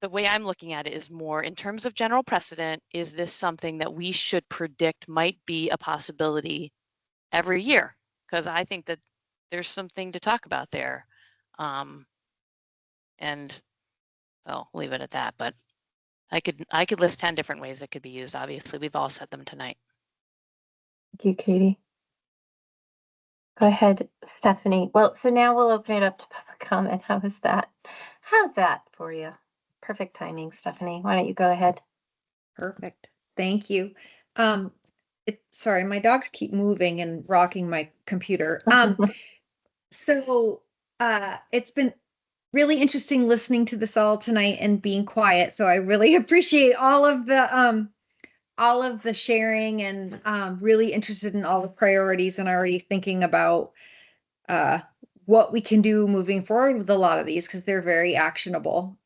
the way I'm looking at it, is more in terms of general precedent. Is this something that we should predict might be a possibility every year? Because I think that there's something to talk about there. And so I'll leave it at that. But I could list 10 different ways it could be used. Obviously, we've all said them tonight. Thank you, Katie. Go ahead, Stephanie. Well, so now we'll open it up to public comment. How's that for you? Perfect timing, Stephanie. Why don't you go ahead? Perfect. Thank you. Sorry, my dogs keep moving and rocking my computer. So it's been really interesting listening to this all tonight and being quiet. So I really appreciate all of the sharing, and really interested in all the priorities, and already thinking about what we can do moving forward with a lot of these, because they're very actionable.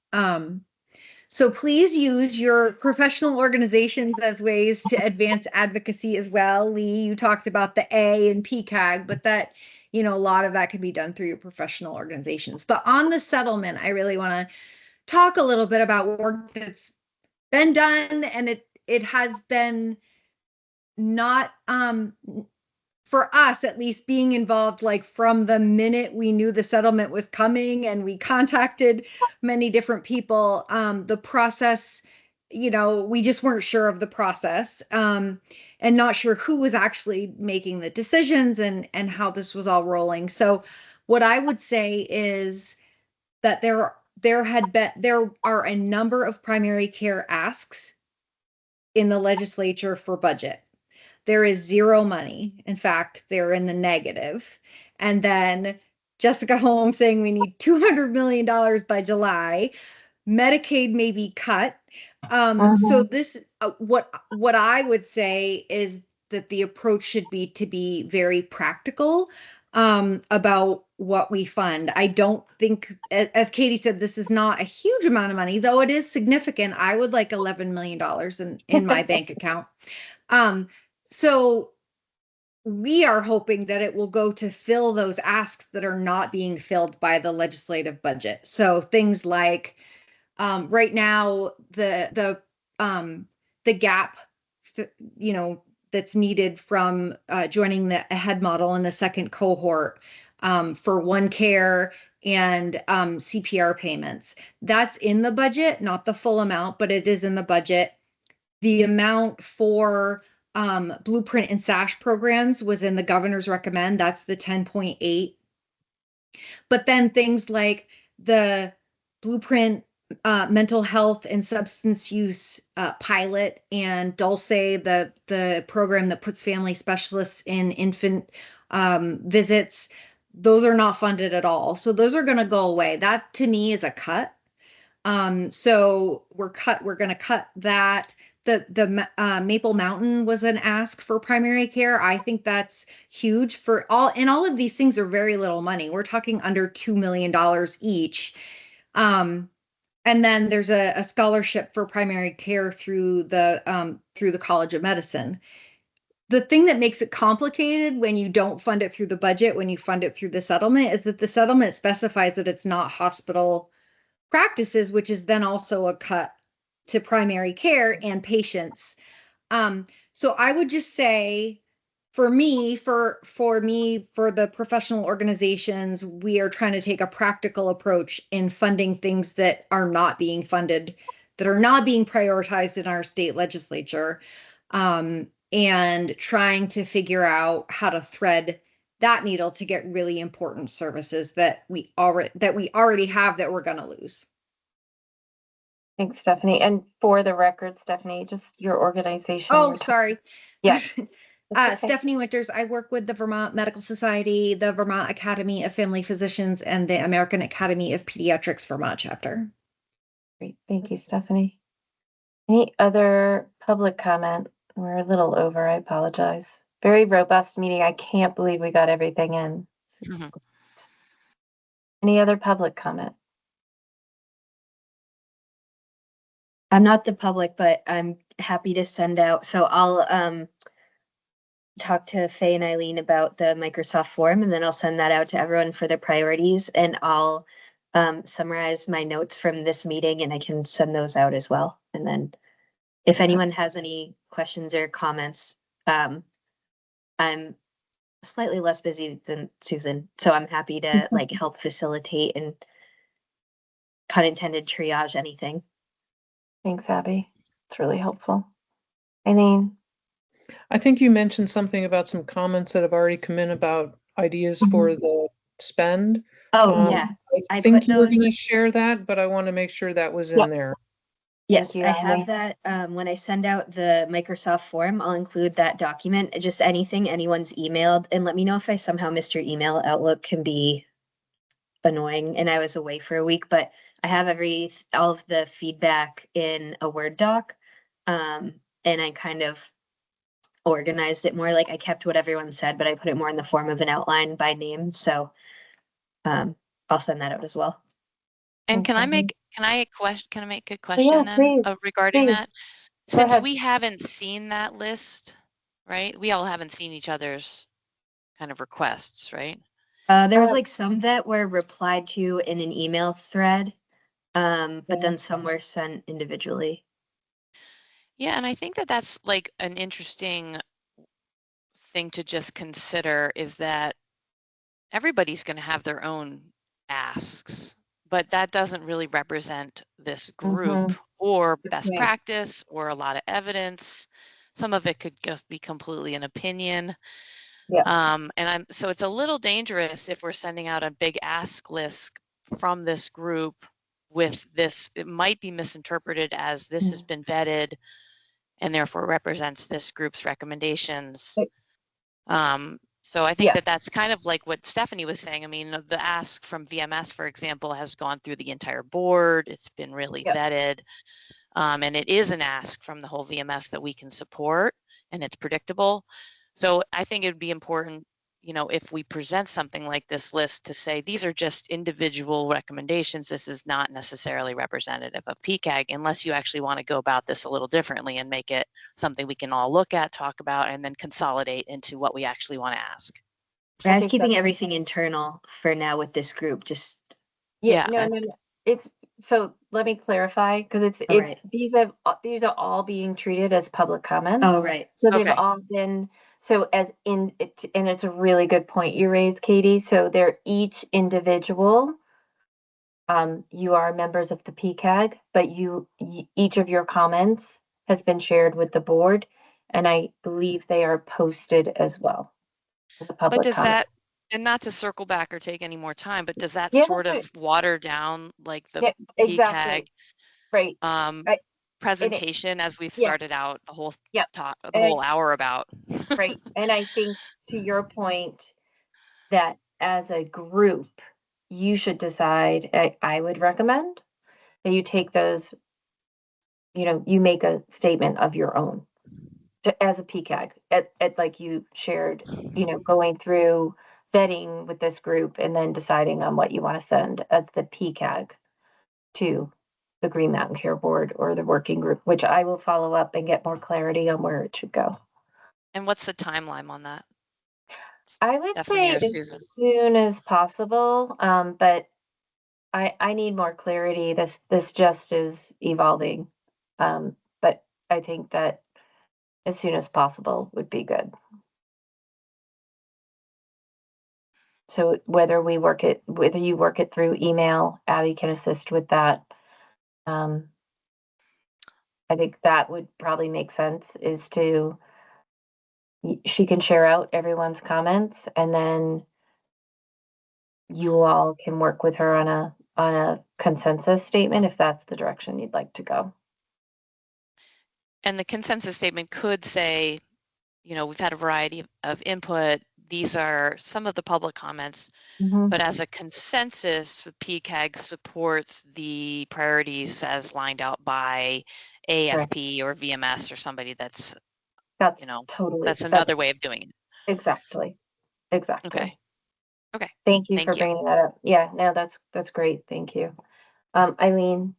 So please use your professional organizations as ways to advance advocacy as well. Lee, you talked about the A and PCAG, but that, a lot of that can be done through your professional organizations. But on the settlement, I really want to talk a little bit about work that's been done, and it has been not, for us at least, being involved like from the minute we knew the settlement was coming, and we contacted many different people. The process, we just weren't sure of the process, and not sure who was actually making the decisions and how this was all rolling. So what I would say is that there are a number of primary care asks in the legislature for budget. There is zero money. In fact, they're in the negative. And then Jessica Holmes saying we need $200 million by July. Medicaid may be cut. So this, what I would say is that the approach should be to be very practical about what we fund. I don't think, as Katie said, this is not a huge amount of money, though it is significant. I would like $11 million in my bank account. So we are hoping that it will go to fill those asks that are not being filled by the legislative budget. So things like right now, the gap, that's needed from joining the AHEAD model in the second cohort for OneCare and CPR payments. That's in the budget, not the full amount, but it is in the budget. The amount for Blueprint and SASH programs was in the governor's recommend. That's the 10.8. But then things like the Blueprint mental health and substance use pilot, and Dulce, the program that puts family specialists in infant visits, those are not funded at all. So those are going to go away. That to me is a cut. So we're going to cut that. The Maple Mountain was an ask for primary care. I think that's huge for all, and all of these things are very little money. We're talking under $2 million each. And then there's a scholarship for primary care through the College of Medicine. The thing that makes it complicated when you don't fund it through the budget, when you fund it through the settlement, is that the settlement specifies that it's not hospital practices, which is then also a cut to primary care and patients. So I would just say, for the professional organizations, we are trying to take a practical approach in funding things that are not being funded, that are not being prioritized in our state legislature, and trying to figure out how to thread that needle to get really important services that we already have that we're going to lose. Thanks, Stephanie. And for the record, Stephanie, just your organization. Oh, sorry. Yeah. Okay. Stephanie Winters. I work with the Vermont Medical Society, the Vermont Academy of Family Physicians, and the American Academy of Pediatrics Vermont chapter. Great. Thank you, Stephanie. Any other public comment? We're a little over. I apologize. Very robust meeting. I can't believe we got everything in. Any other public comment? I'm not the public, but I'm happy to send out. So I'll talk to Faye and Eileen about the Microsoft form, and then I'll send that out to everyone for their priorities, and I'll summarize my notes from this meeting, and I can send those out as well. And then if anyone has any questions or comments, I'm slightly less busy than Susan, so I'm happy to like help facilitate and pun intended triage anything. Thanks, Abby. It's really helpful. Eileen? I think you mentioned something about some comments that have already come in about ideas for the spend. Oh, yeah. I think you were going to share that, but I want to make sure that was in there. Yes, you, I have Eileen. that. When I send out the Microsoft form, I'll include that document, just anything anyone's emailed, and let me know if I somehow missed your email. Outlook can be annoying, and I was away for a week, but I have all of the feedback in a Word doc. And I kind of organized it more, like I kept what everyone said, but I put it more in the form of an outline by name. So I'll send that out as well. And can I make a Yeah, question then please, regarding please. that? Go Since ahead. we haven't seen that list, right? We all haven't seen each other's kind of requests, right? There was like some that were replied to in an email thread, but then some were sent individually. Yeah, and I think that that's like an interesting thing to just consider is that everybody's going to have their own asks, but that doesn't really represent this group or best practice or a lot of evidence. Some of it could just be completely an opinion. Yeah. So it's a little dangerous if we're sending out a big ask list from this group with this. It might be misinterpreted as this has been vetted and therefore represents this group's recommendations. So I think that that's kind of like what Stephanie was saying. I mean, the ask from VMS, for example, has gone through the entire board. It's been really vetted. And it is an ask from the whole VMS that we can support, and it's predictable. So I think it would be important, you know, if we present something like this list to say, these are just individual recommendations. This is not necessarily representative of PCAG, unless you actually want to go about this a little differently and make it something we can all look at, talk about, and then consolidate into what we actually want to ask. I was keeping everything internal for now with this group, just. Yeah, no. It's, so let me clarify, because these are all being treated as public comments. Oh, right. So they've all been, and it's a really good point you raised, Katie. So they're each individual. You are members of the PCAG, but each of your comments has been shared with the board, and I believe they are posted as well as a public But comment. and not to circle back or take any more time, but does that Yeah, sort of water down like the exactly. PCAG Right. presentation as we've started out the whole the whole hour about? Right. And I think, to your point, that as a group, you should decide, I would recommend that you take those, you make a statement of your own as a PCAG, at like you shared, going through vetting with this group and then deciding on what you want to send as the PCAG to the Green Mountain Care Board or the working group, which I will follow up and get more clarity on where it should go. And what's the timeline on that? I would Stephanie say or Susan? as soon as possible, but I need more clarity. This just is evolving, but I think that as soon as possible would be good. So whether you work it through email, Abby can assist with that. I think that would probably make sense, is she can share out everyone's comments, and then you all can work with her on a consensus statement if that's the direction you'd like to go. And the consensus statement could say, we've had a variety of input. These are some of the public comments, but as a consensus, PCAG supports the priorities as lined out by AFP or VMS or somebody that's totally, that's another way of doing it. Exactly. Okay. Thank you for bringing that up. Yeah, no, that's great. Thank you. Eileen?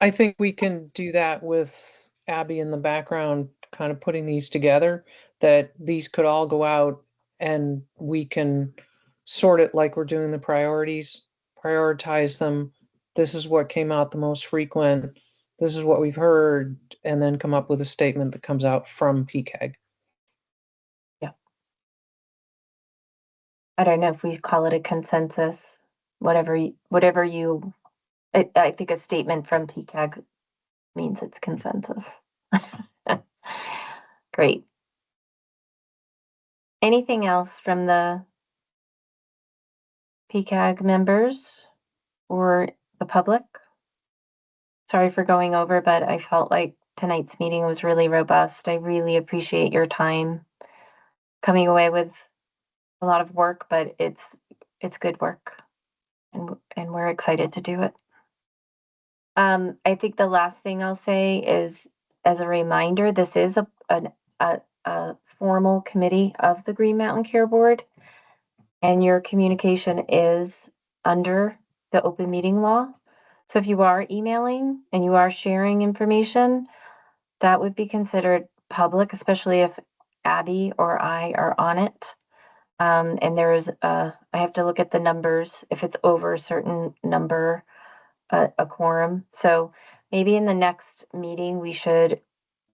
I think we can do that with Abby in the background, kind of putting these together, that these could all go out and we can sort it like we're doing the priorities, prioritize them. This is what came out the most frequent. This is what we've heard, and then come up with a statement that comes out from PCAG. I don't know if we call it a consensus, whatever you, I think a statement from PCAG means it's consensus. Great. Anything else from the PCAG members or the public? Sorry for going over, but I felt like tonight's meeting was really robust. I really appreciate your time coming away with a lot of work, but it's good work, and we're excited to do it. I think the last thing I'll say is, as a reminder, this is a formal committee of the Green Mountain Care Board, and your communication is under the open meeting law. So if you are emailing and you are sharing information, that would be considered public, especially if Abby or I are on it. And there is I have to look at the numbers if it's over a certain number, a quorum. So maybe in the next meeting we should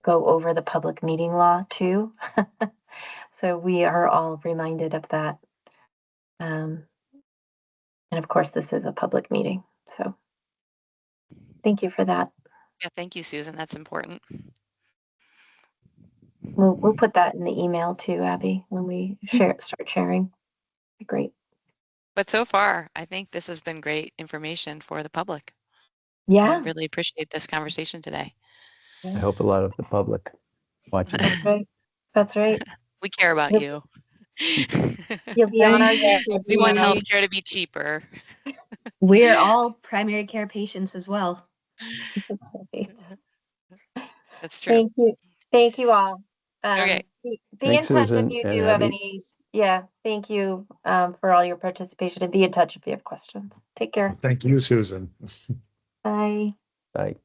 go over the public meeting law too. So we are all reminded of that. And of course, this is a public meeting. So thank you for that. Yeah, thank you, Susan. That's important. We'll put that in the email too, Abby, when we start sharing. Great. But so far, I think this has been great information for the public. Yeah. I really appreciate this conversation today. I hope a lot of the public watching. That's right. That's right. We care about you. You'll be on our We want healthcare to be cheaper. We're all primary care patients as well. That's true. Thank you. Thank you all. Okay. Be Thanks, in touch Susan if you and do have Abby. any. Yeah. Thank you for all your participation, and be in touch if you have questions. Take care. Thank you, Susan. Bye. Bye.